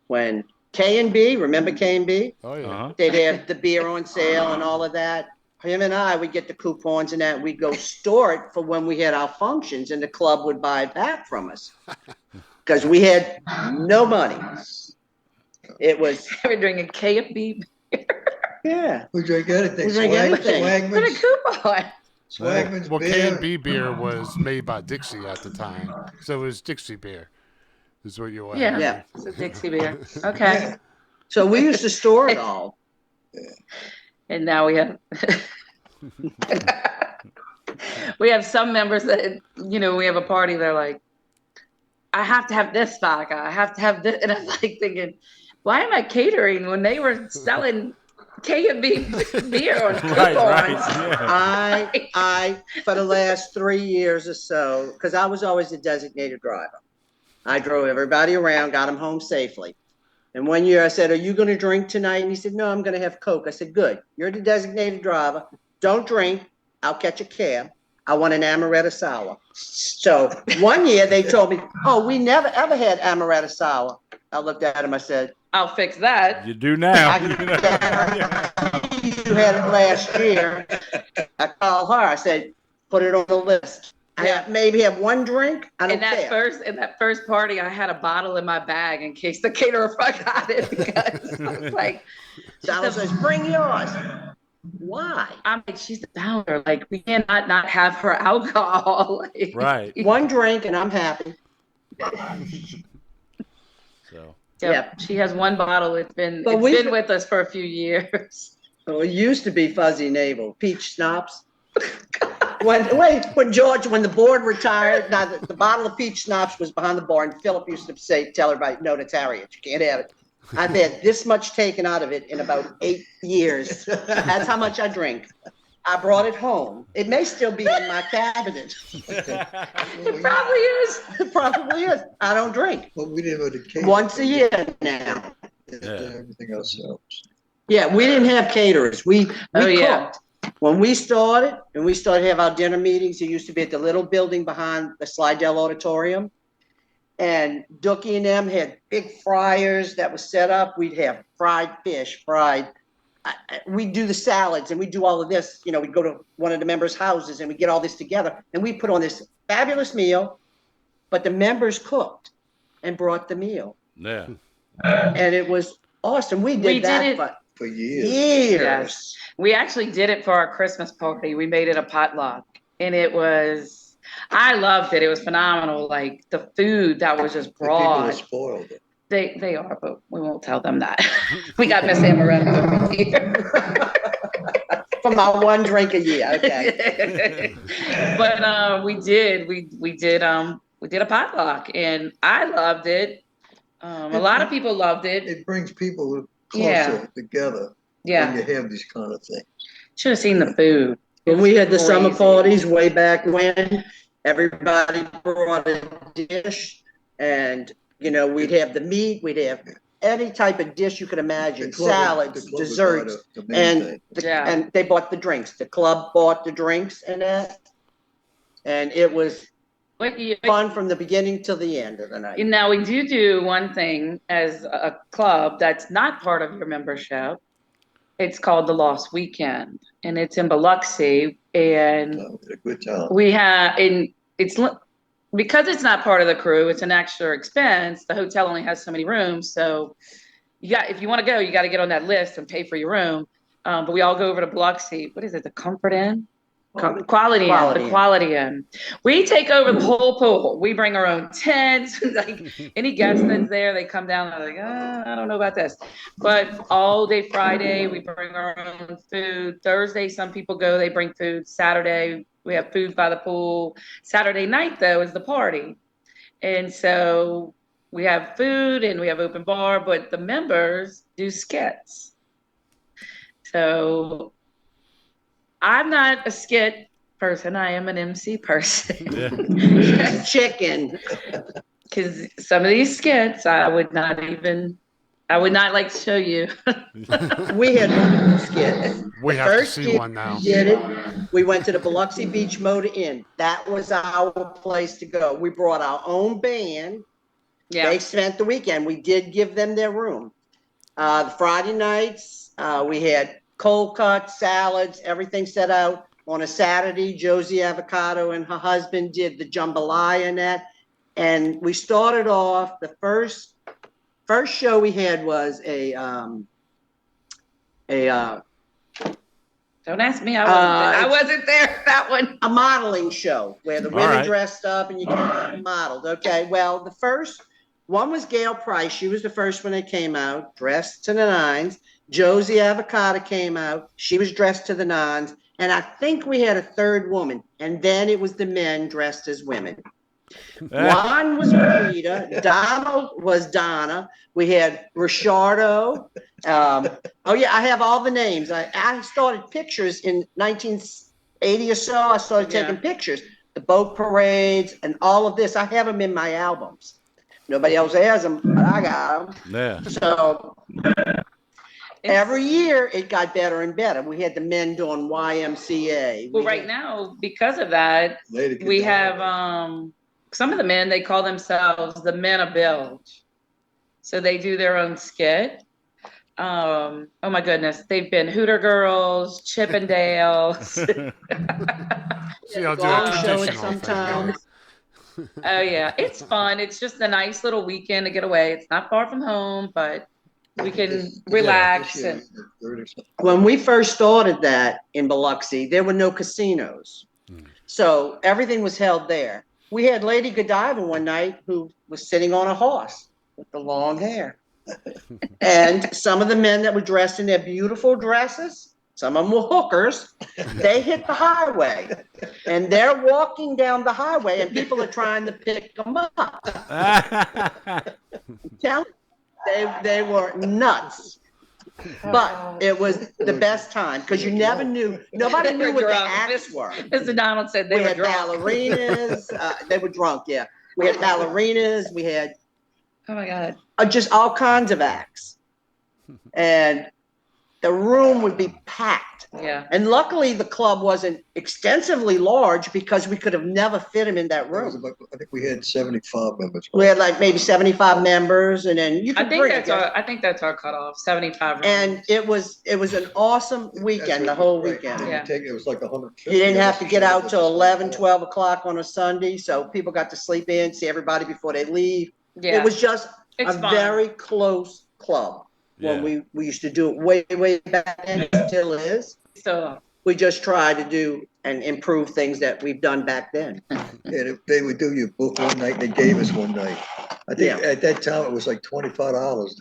When K&B, remember K&B? Oh, yeah. Uh-huh. They'd have the beer on sale and all of that. Him and I would get the coupons and that. We'd go store it for when we had our functions and the club would buy it back from us. Because we had no money. It was, They were drinking K&B. yeah. We drink anything. We drink anything. Put a Swagman's, coupon. Swagman's Well, beer. K&B beer was made by Dixie at the time. So it was Dixie beer. Is what you were Yeah. having. Yeah. It's a Dixie beer. Okay. Yeah. So we used to store it all. And now we have we have some members that we have a party, they're like, I have to have this vodka, I have to have this, and I'm like thinking, why am I catering when they were selling K&B beer on coupons? Right. Yeah. I for the last 3 years or so, because I was always the designated driver. I drove everybody around, got them home safely. And one year I said, are you going to drink tonight? And he said, no, I'm going to have Coke. I said, good. You're the designated driver. Don't drink. I'll catch a cab. I want an amaretto sour. So one year they told me, oh, we never ever had amaretto sour. I looked at him, I said, I'll fix that. You do now. I guarantee you had it last year. I called her, I said, put it on the list. I maybe have one drink. I don't care. In that first party, I had a bottle in my bag in case the caterer forgot it because I was like, Donald says, bring yours. Why? I'm like, she's the founder. Like, we cannot not have her alcohol. Like, Right. One drink and I'm happy. So. Yep. She has one bottle. It's been with us for a few years. Well, it used to be fuzzy navel, peach schnapps. When the board retired, now the bottle of peach schnapps was behind the bar, and Philip used to tell everybody, no, that's Harriet, you can't have it. I've had this much taken out of it in about 8 years. That's how much I drink. I brought it home. It may still be in my cabinet. It probably is. It probably is. I don't drink. Well, we didn't go to caterers. Once a year now. Everything ourselves. Yeah, we didn't have caterers. We cooked. When we started, to have our dinner meetings, it used to be at the little building behind the Slidell Auditorium. And Dookie and them had big fryers that was set up. We'd have fried fish, we'd do the salads and we'd do all of this. You know, we'd go to one of the members' houses and we'd get all this together. And we put on this fabulous meal, but the members cooked and brought the meal. Yeah. And it was awesome. We did that for years. Yes. We actually did it for our Christmas party. We made it a potluck and I loved it. It was phenomenal. Like the food that was just brought. The people are spoiled. They are, but we won't tell them that. We got Miss Amaretto over here. For my one drink a year, okay. But we did a potluck and I loved it. A lot of people loved it. It brings people closer together when you have these kind of things. Should have seen the food. When we had the summer parties way back when, everybody brought a dish, and we'd have the meat, we'd have any type of dish you could imagine, salads, desserts, and they bought the drinks. The club bought the drinks and that, and it was fun from the beginning till the end of the night. Now we do one thing as a club that's not part of your membership. It's called the Lost Weekend, and it's in Biloxi. And a good time. We have, because it's not part of the crew, it's an extra expense. The hotel only has so many rooms, so if you want to go, you got to get on that list and pay for your room. But we all go over to Biloxi. What is it? The Comfort Inn. Quality Inn. We take over the whole pool. We bring our own tents. Like any guest that's there, they come down and they're like, I don't know about this. But all day Friday, we bring our own food. Thursday, some people go, they bring food. Saturday, we have food by the pool. Saturday night, though, is the party. And so we have food and we have open bar, but the members do skits. So I'm not a skit person. I am an MC person. Yeah. Chicken. Because some of these skits, I would not like to show you. We had wonderful skits. We have to see one now. Did it. We went to the Biloxi Beach Motor Inn. That was our place to go. We brought our own band. Yeah. They spent the weekend. We did give them their room. The Friday nights, we had cold cuts, salads, everything set out. On a Saturday, Josie Avocado and her husband did the jambalaya and that. And we started off, the first show we had was don't ask me. I wasn't there for that one. A modeling show where the women dressed up and you modeled. Okay. Well, the first one was Gail Price. She was the first one that came out, dressed to the nines. Josie Avocado came out. She was dressed to the nines. And I think we had a third woman. And then it was the men dressed as women. Juan was Rita. Donald was Donna. We had Richardo. I have all the names. I started pictures in 1980 or so. I started taking pictures. The boat parades and all of this. I have them in my albums. Nobody else has them, but I got them. Yeah. So... every year it got better and better. We had the men doing YMCA. Well, right now, because of that, we have some of the men, they call themselves the Men of Bilge. So they do their own skit. Oh my goodness, they've been Hooter Girls, Chippendales. See, I'll do Long a show it traditional thing. sometimes. Oh yeah, it's fun. It's just a nice little weekend to get away. It's not far from home, but we can relax. And When we first started that in Biloxi, there were no casinos. So everything was held there. We had Lady Godiva one night who was sitting on a horse with the long hair. And some of the men that were dressed in their beautiful dresses, some of them were hookers, they hit the highway. And they're walking down the highway and people are trying to pick them up. They were nuts. But it was the best time because you never knew, nobody knew what the acts were. Mr. Donald said they We were had drunk. ballerinas, they were drunk, yeah. We had ballerinas, we had Oh my God. just all kinds of acts. And the room would be packed. Yeah. And luckily the club wasn't extensively large because we could have never fit them in that room. I think we had 75 members. We had like maybe 75 members and then you could I think bring that's our cutoff, 75 rooms. and it was an awesome weekend, the whole weekend. Yeah. It was like 150. You didn't have to get out till 11, 12 o'clock on a Sunday, so people got to sleep in, see everybody before they leave. Yeah. It was just It's a fun. very close club. Yeah. When we used to do it way back then, it still is. So We just try to do and improve things that we've done back then. Yeah, they would do your book one night, they gave us one night. I think Yeah. at that time it was like $25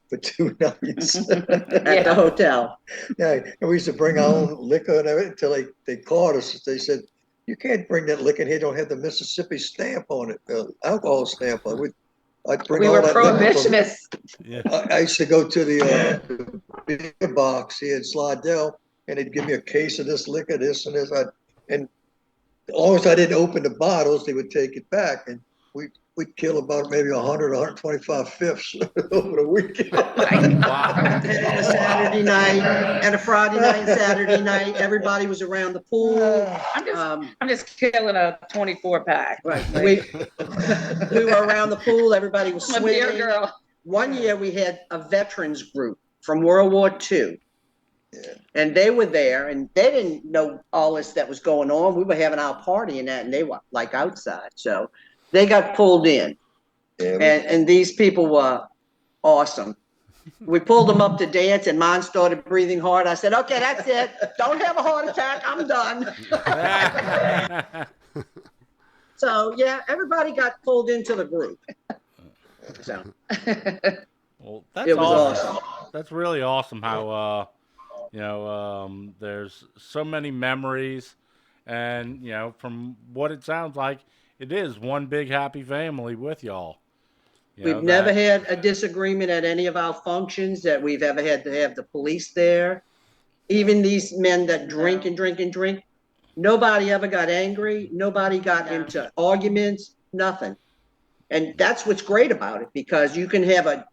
for 2 nights. At the hotel. Yeah, and we used to bring our own liquor and everything until they caught us. They said, you can't bring that liquor in here, don't have the Mississippi stamp on it, alcohol stamp on it. I'd bring we all were that liquor from- prohibitionists. Yeah. I used to go to the beer box here in Slidell, and they'd give me a case of this liquor, this and this. And as long as I didn't open the bottles, they would take it back. And we'd kill about maybe 100, 125 fifths over the weekend. And a Saturday night and a Friday night and Saturday night, everybody was around the pool. I'm just killing a 24 pack. Right. We were around the pool, everybody was I'm a beer swimming. girl. One year we had a veterans group from World War II. Yeah. And they were there and they didn't know all this that was going on. We were having our party and that and they were like outside. So they got pulled in. Yeah, And these people were awesome. We pulled them up to dance and mine started breathing hard. I said, okay, that's it. Don't have a heart attack. I'm done. So yeah, everybody got pulled into the group. So Well, that's it was awesome. awesome. That's really awesome how, there's so many memories. And, from what it sounds like, it is one big happy family with y'all. We've never had a disagreement at any of our functions that we've ever had to have the police there. Even these men that drink and drink and drink, nobody ever got angry. Nobody got into arguments, nothing. And that's what's great about it because you can have a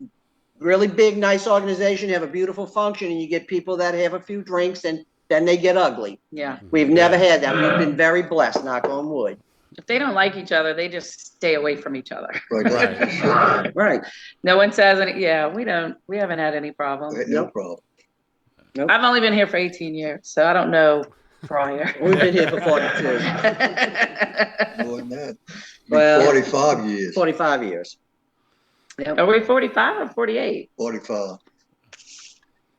really big, nice organization, have a beautiful function, and you get people that have a few drinks and then they get ugly. Yeah. We've never had that. We've been very blessed, knock on wood. If they don't like each other, they just stay away from each other. Right. Right. No one says any. Yeah, we haven't had any problems. No problem. I've only been here for 18 years, so I don't know prior. We've been here for 42, More than that. Well, 45 years. 45 years. Are we 45 or 48? 45.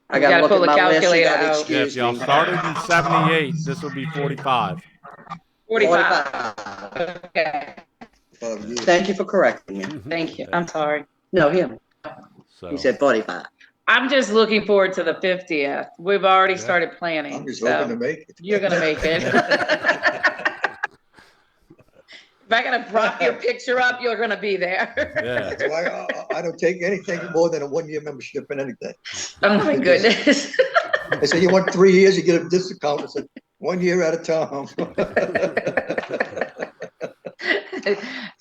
I gotta gotta look pull at the my list. You calculator gotta out. Yeah, if excuse y'all me. started in 78, this will be 45. 45. Okay. 5 years. Thank you for correcting me. Thank you. I'm sorry. No, him. So He said 45. I'm just looking forward to the 50th. We've already started I'm planning. just So hoping to make it. you're gonna make it. If I gotta prop your picture up, you're gonna be there. yeah. That's why I don't take anything more than a 1-year membership in anything. Oh my goodness. They say you want 3 years, you get a discount. I said 1 year at a time.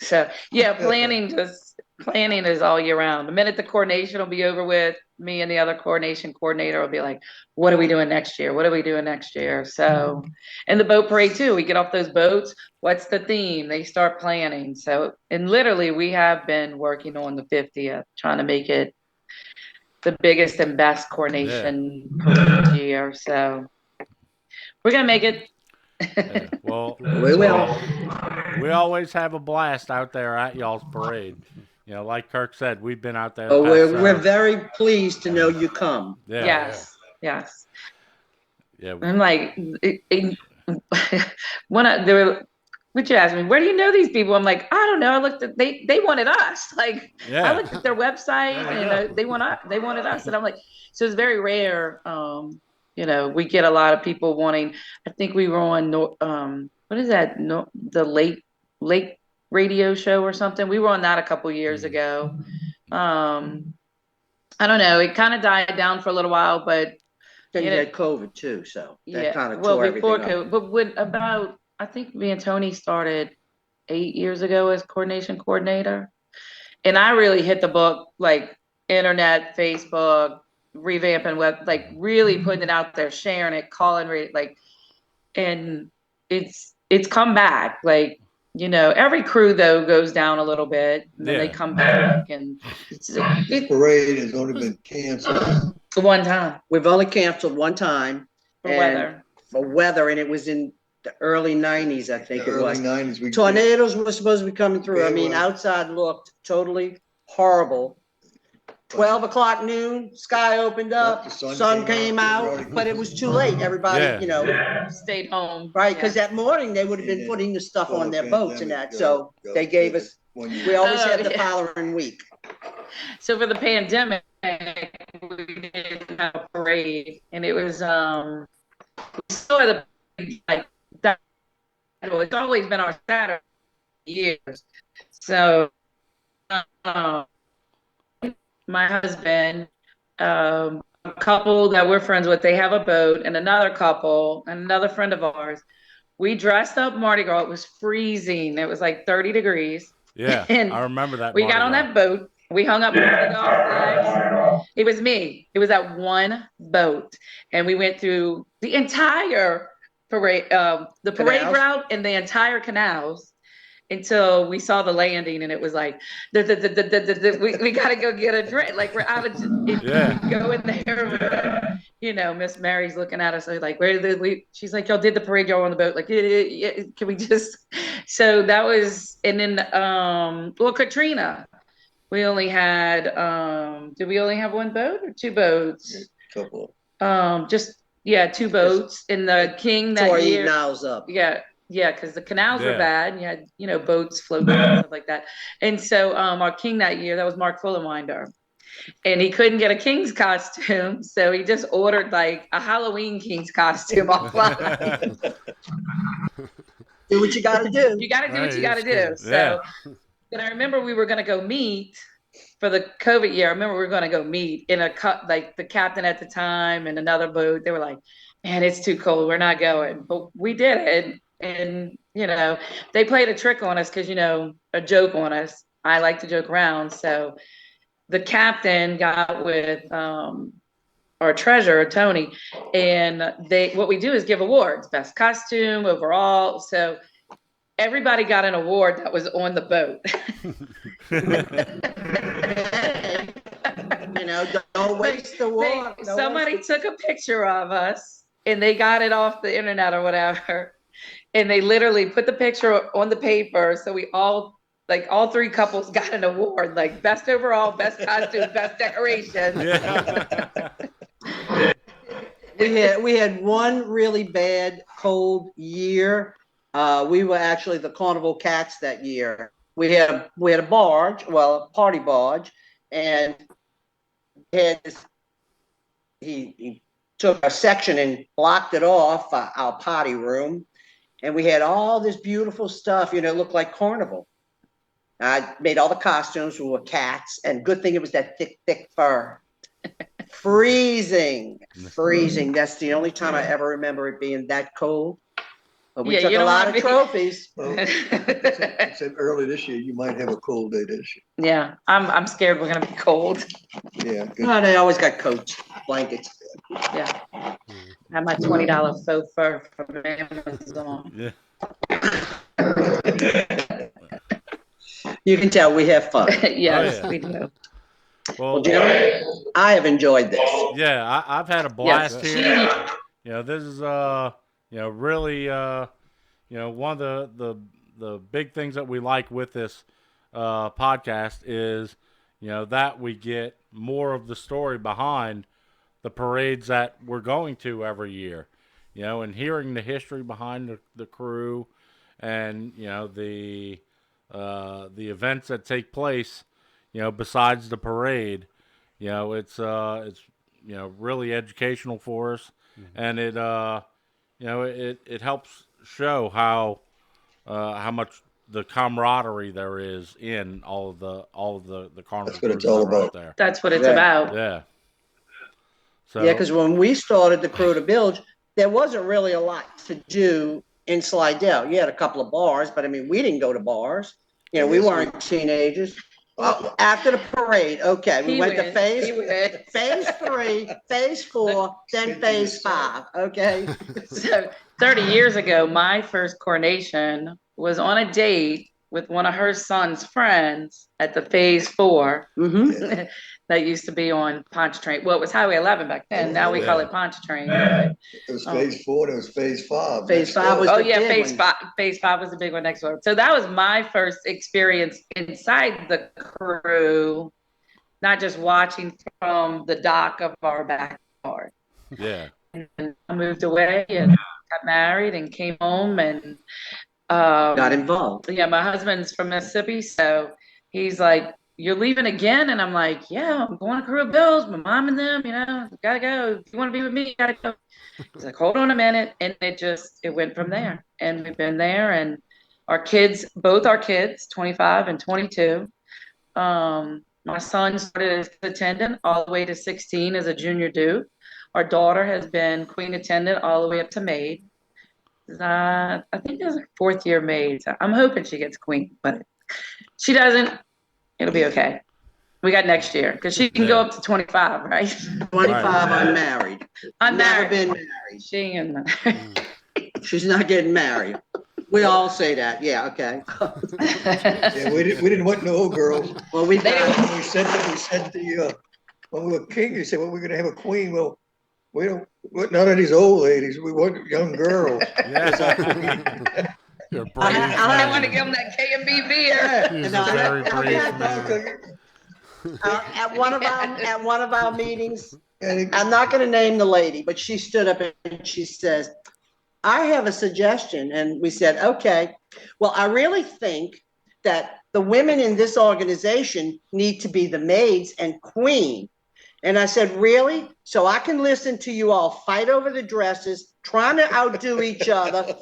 So yeah, planning just planning is all year round. The minute the coordination will be over with, me and the other coordination coordinator will be like, what are we doing next year? What are we doing next year? So, and the boat parade too, we get off those boats. What's the theme? They start planning. So, and literally we have been working on the 50th, trying to make it the biggest and best coordination parade year. So we're going to make it. Yeah, well, We will. we always have a blast out there at y'all's parade. You know, like Kirk said, we've been out there. Oh, The past, we're very pleased to know you come. yeah, Yes. yeah. I'm like, would you ask me, where do you know these people? I'm like, I don't know. I looked at, they wanted us. Like, Yeah. I looked at their website and they wanted us. And I'm like, so it's very rare. You know, we get a lot of people wanting, I think we were on, what is that? No, the lake radio show or something. We were on that a couple years ago. I don't know. It kind of died down for a little while, but Then you had COVID too, so that kind of well, tore before everything COVID, up. but when about, I think me and Tony started 8 years ago as coordination coordinator. And I really hit the book, like internet, Facebook, revamping web, like really putting it out there, sharing it, calling it, like, and it's come back. Like, you know, every crew though goes down a little bit, and then they come back, and This parade has only been canceled. one time We've only canceled one time for and- weather. for weather, and it was in the early 90s, I think The it was. early 90s. Tornadoes were supposed to be coming through. I They mean, were. outside looked totally horrible. 12 o'clock noon, sky opened up, The sun sun came came out. out, but it was too late. Everybody, Yeah. you know, Stayed home. right? Because Yeah. that morning they would have And been then putting the stuff before on the their boats and pandemic, that. So they gave us, one we year. always Oh, had the yeah. following week. So for the pandemic, we did have a parade, and it was we still had a like that. It's always been our Saturday for years. So my husband, a couple that we're friends with, they have a boat, and another couple, and another friend of ours. We dressed up Mardi Gras. It was freezing. It was like 30 degrees. Yeah, And I remember that. We Mardi got on Gras. that boat. We hung up Mardi Gras flags. It was me. It was that one boat. And we went through the entire parade, the parade Canals? route and the entire canals until we saw the landing, and it was like, we got to go get a drink. Like, we're out of, Yeah. go in there. You know, Miss Mary's looking at us like, where did we? She's like, y'all did the parade, y'all on the boat. Like, yeah, can we just? So that was, and then, well, Katrina, we only had, did we only have one boat or two boats? Couple. Just, yeah, two boats. And the King that Tore year. eating owls up. Yeah, because the canals were Yeah. bad, and you had, you know, boats floating and stuff like that. And so our King that year, that was Mark Fullenwinder. And he couldn't get a King's costume, so he just ordered like a Halloween King's costume offline. Do what you got to do. You got to do what you got to Right, do. yeah. So, and I remember we were going to go meet for the COVID year. I remember we were going to go meet in like the captain at the time and another boat. They were like, man, it's too cold. We're not going. But we did it. And, you know, they played a trick on us because, you know, a joke on us. I like to joke around. So the captain got with our treasurer, Tony, and what we do is give awards, best costume, overall. So everybody got an award that was on the boat. You know, don't waste the water. Somebody took a picture of us and they got it off the internet or whatever. And they literally put the picture on the paper. So we all, like all three couples got an award, like best overall, best costume, best decoration. Yeah. We had one really bad cold year. We were actually the Carnival Cats that year. We had a barge, well, a party barge, and he took a section and blocked it off our potty room, and we had all this beautiful stuff. You know, it looked like Carnival. I made all the costumes. We were cats, and good thing it was that thick fur. Freezing. That's the only time I ever remember it being that cold. But we Yeah, took you a don't lot wanna of be- trophies. Well, it said early this year, you might have a cold day this Yeah, I'm scared we're gonna be cold. year. Yeah, good. No, they always got coats, blankets. Yeah. I have my $20 faux fur from Amazon. Yeah. You can tell we have fun. Yes, Oh, yeah. we do. Well, Gentlemen, I have enjoyed this. yeah, I've had a Yes, blast she, here. You know, this is really one of the big things that we like with this podcast is that we get more of the story behind the parades that we're going to every year. And hearing the history behind the crew, and the events that take place, besides the parade. It's really educational for us, and it it helps show how much the camaraderie there is in all of the carnival. That's what it's crews all that are out about. there. that's what it's Yeah. about. Yeah. So, Yeah, because when we started the Krewe of Bilge, there wasn't really a lot to do in Slidell. You had a couple of bars, but I mean, we didn't go to bars. We weren't teenagers. After the parade, okay, we He went to went. phase He went. 3, phase 4, then phase 5. Okay, So 30 years ago, my first coronation was on a date with one of her son's friends at the phase 4 mm-hmm. that used to be on Pontchartrain. Well, it was Highway 11 back then. Now we call it Pontchartrain. It was phase 4, and it was phase 5. Phase 5 was Oh the yeah, big phase one. five. Phase 5 was the big one next door. So that was my first experience inside the crew, not just watching from the dock of our backyard. yeah. And I moved away and got married and came home and Got involved. yeah, my husband's from Mississippi, so he's like, "You're leaving again?" And I'm like, "Yeah, I'm going to Krewe of Bilge. My mom and them, gotta go. If you want to be with me, you gotta go." He's like, "Hold on a minute," and it went from there. And we've been there, and both our kids, 25 and 22. My son started as attendant all the way to 16 as a junior duke. Our daughter has been queen attendant all the way up to maid. I think there's a 4th year maid. So I'm hoping she gets queen, but if she doesn't, it'll be okay. We got next year because she can go up to 25, right? 25, unmarried. I'm Never married. been married. She and She's not getting married. We all say that. Yeah, okay. Yeah, we didn't want no old girls. Well, we We said when we were king, you said, well, we're gonna have a queen. Well, we don't want none of these old ladies. We want young girls. Yeah. You're a brave I man. want to give them that K&B beer. He's No, a very no, brave no, man. at one of our meetings, And I'm not going to name the lady, but she stood up and she says, "I have a suggestion." And we said, "Okay, well, I really think that the women in this organization need to be the maids and queen." And I said, "Really? So I can listen to you all fight over the dresses, trying to outdo each other,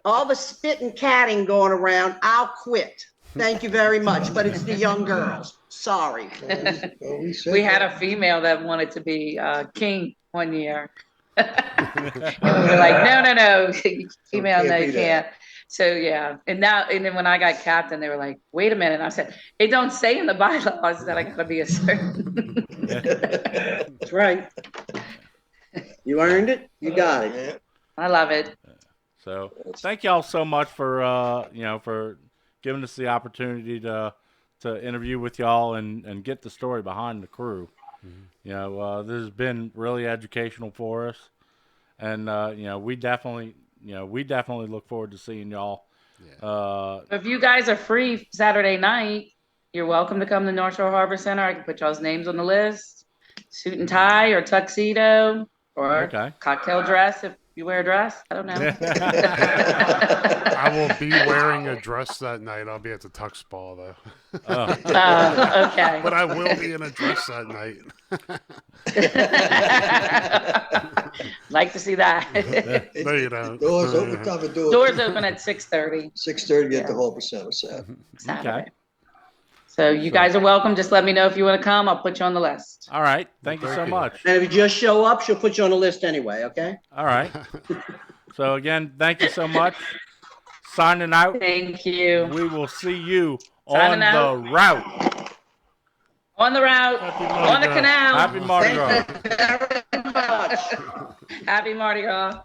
all the spit and catting going around. I'll quit. Thank you very much. But it's the young girls. Sorry." well, We had a female that wanted to be king one year. And we were like, no, female, can't no, be you that. can't. So yeah, and then when I got captain, they were like, "Wait a minute." And I said, "It don't say in the bylaws that I gotta be a certain." That's right. You earned it. You got it. Yeah. I love it. So thank y'all so much for for giving us the opportunity to interview with y'all and get the story behind the crew. This has been really educational for us, and we definitely look forward to seeing y'all. If you guys are free Saturday night, you're welcome to come to North Shore Harbor Center. I can put y'all's names on the list. Suit and tie or tuxedo or Okay. cocktail dress if you wear a dress. I don't know. I will be wearing a dress that night. I'll be at the Tux Ball, though. Okay. But I will be in a dress that night. Like to see that. No, you don't. Doors open, time of Doors open at 6:30 6:30, get the Yeah. Harbor Center Saturday. Saturday. Okay. So you guys are welcome. Just let me know if you want to come. I'll put you on the list. All right. Thank you so Thank you. much. And if you just show up, she'll put you on the list anyway, okay? All right. So again, thank you so much. Signing out. Thank you. We will see you Signing on out. the route. On the route, Happy Mardi on the Gras. canal. Happy Mardi Gras. Thank you very much. Happy Mardi Gras.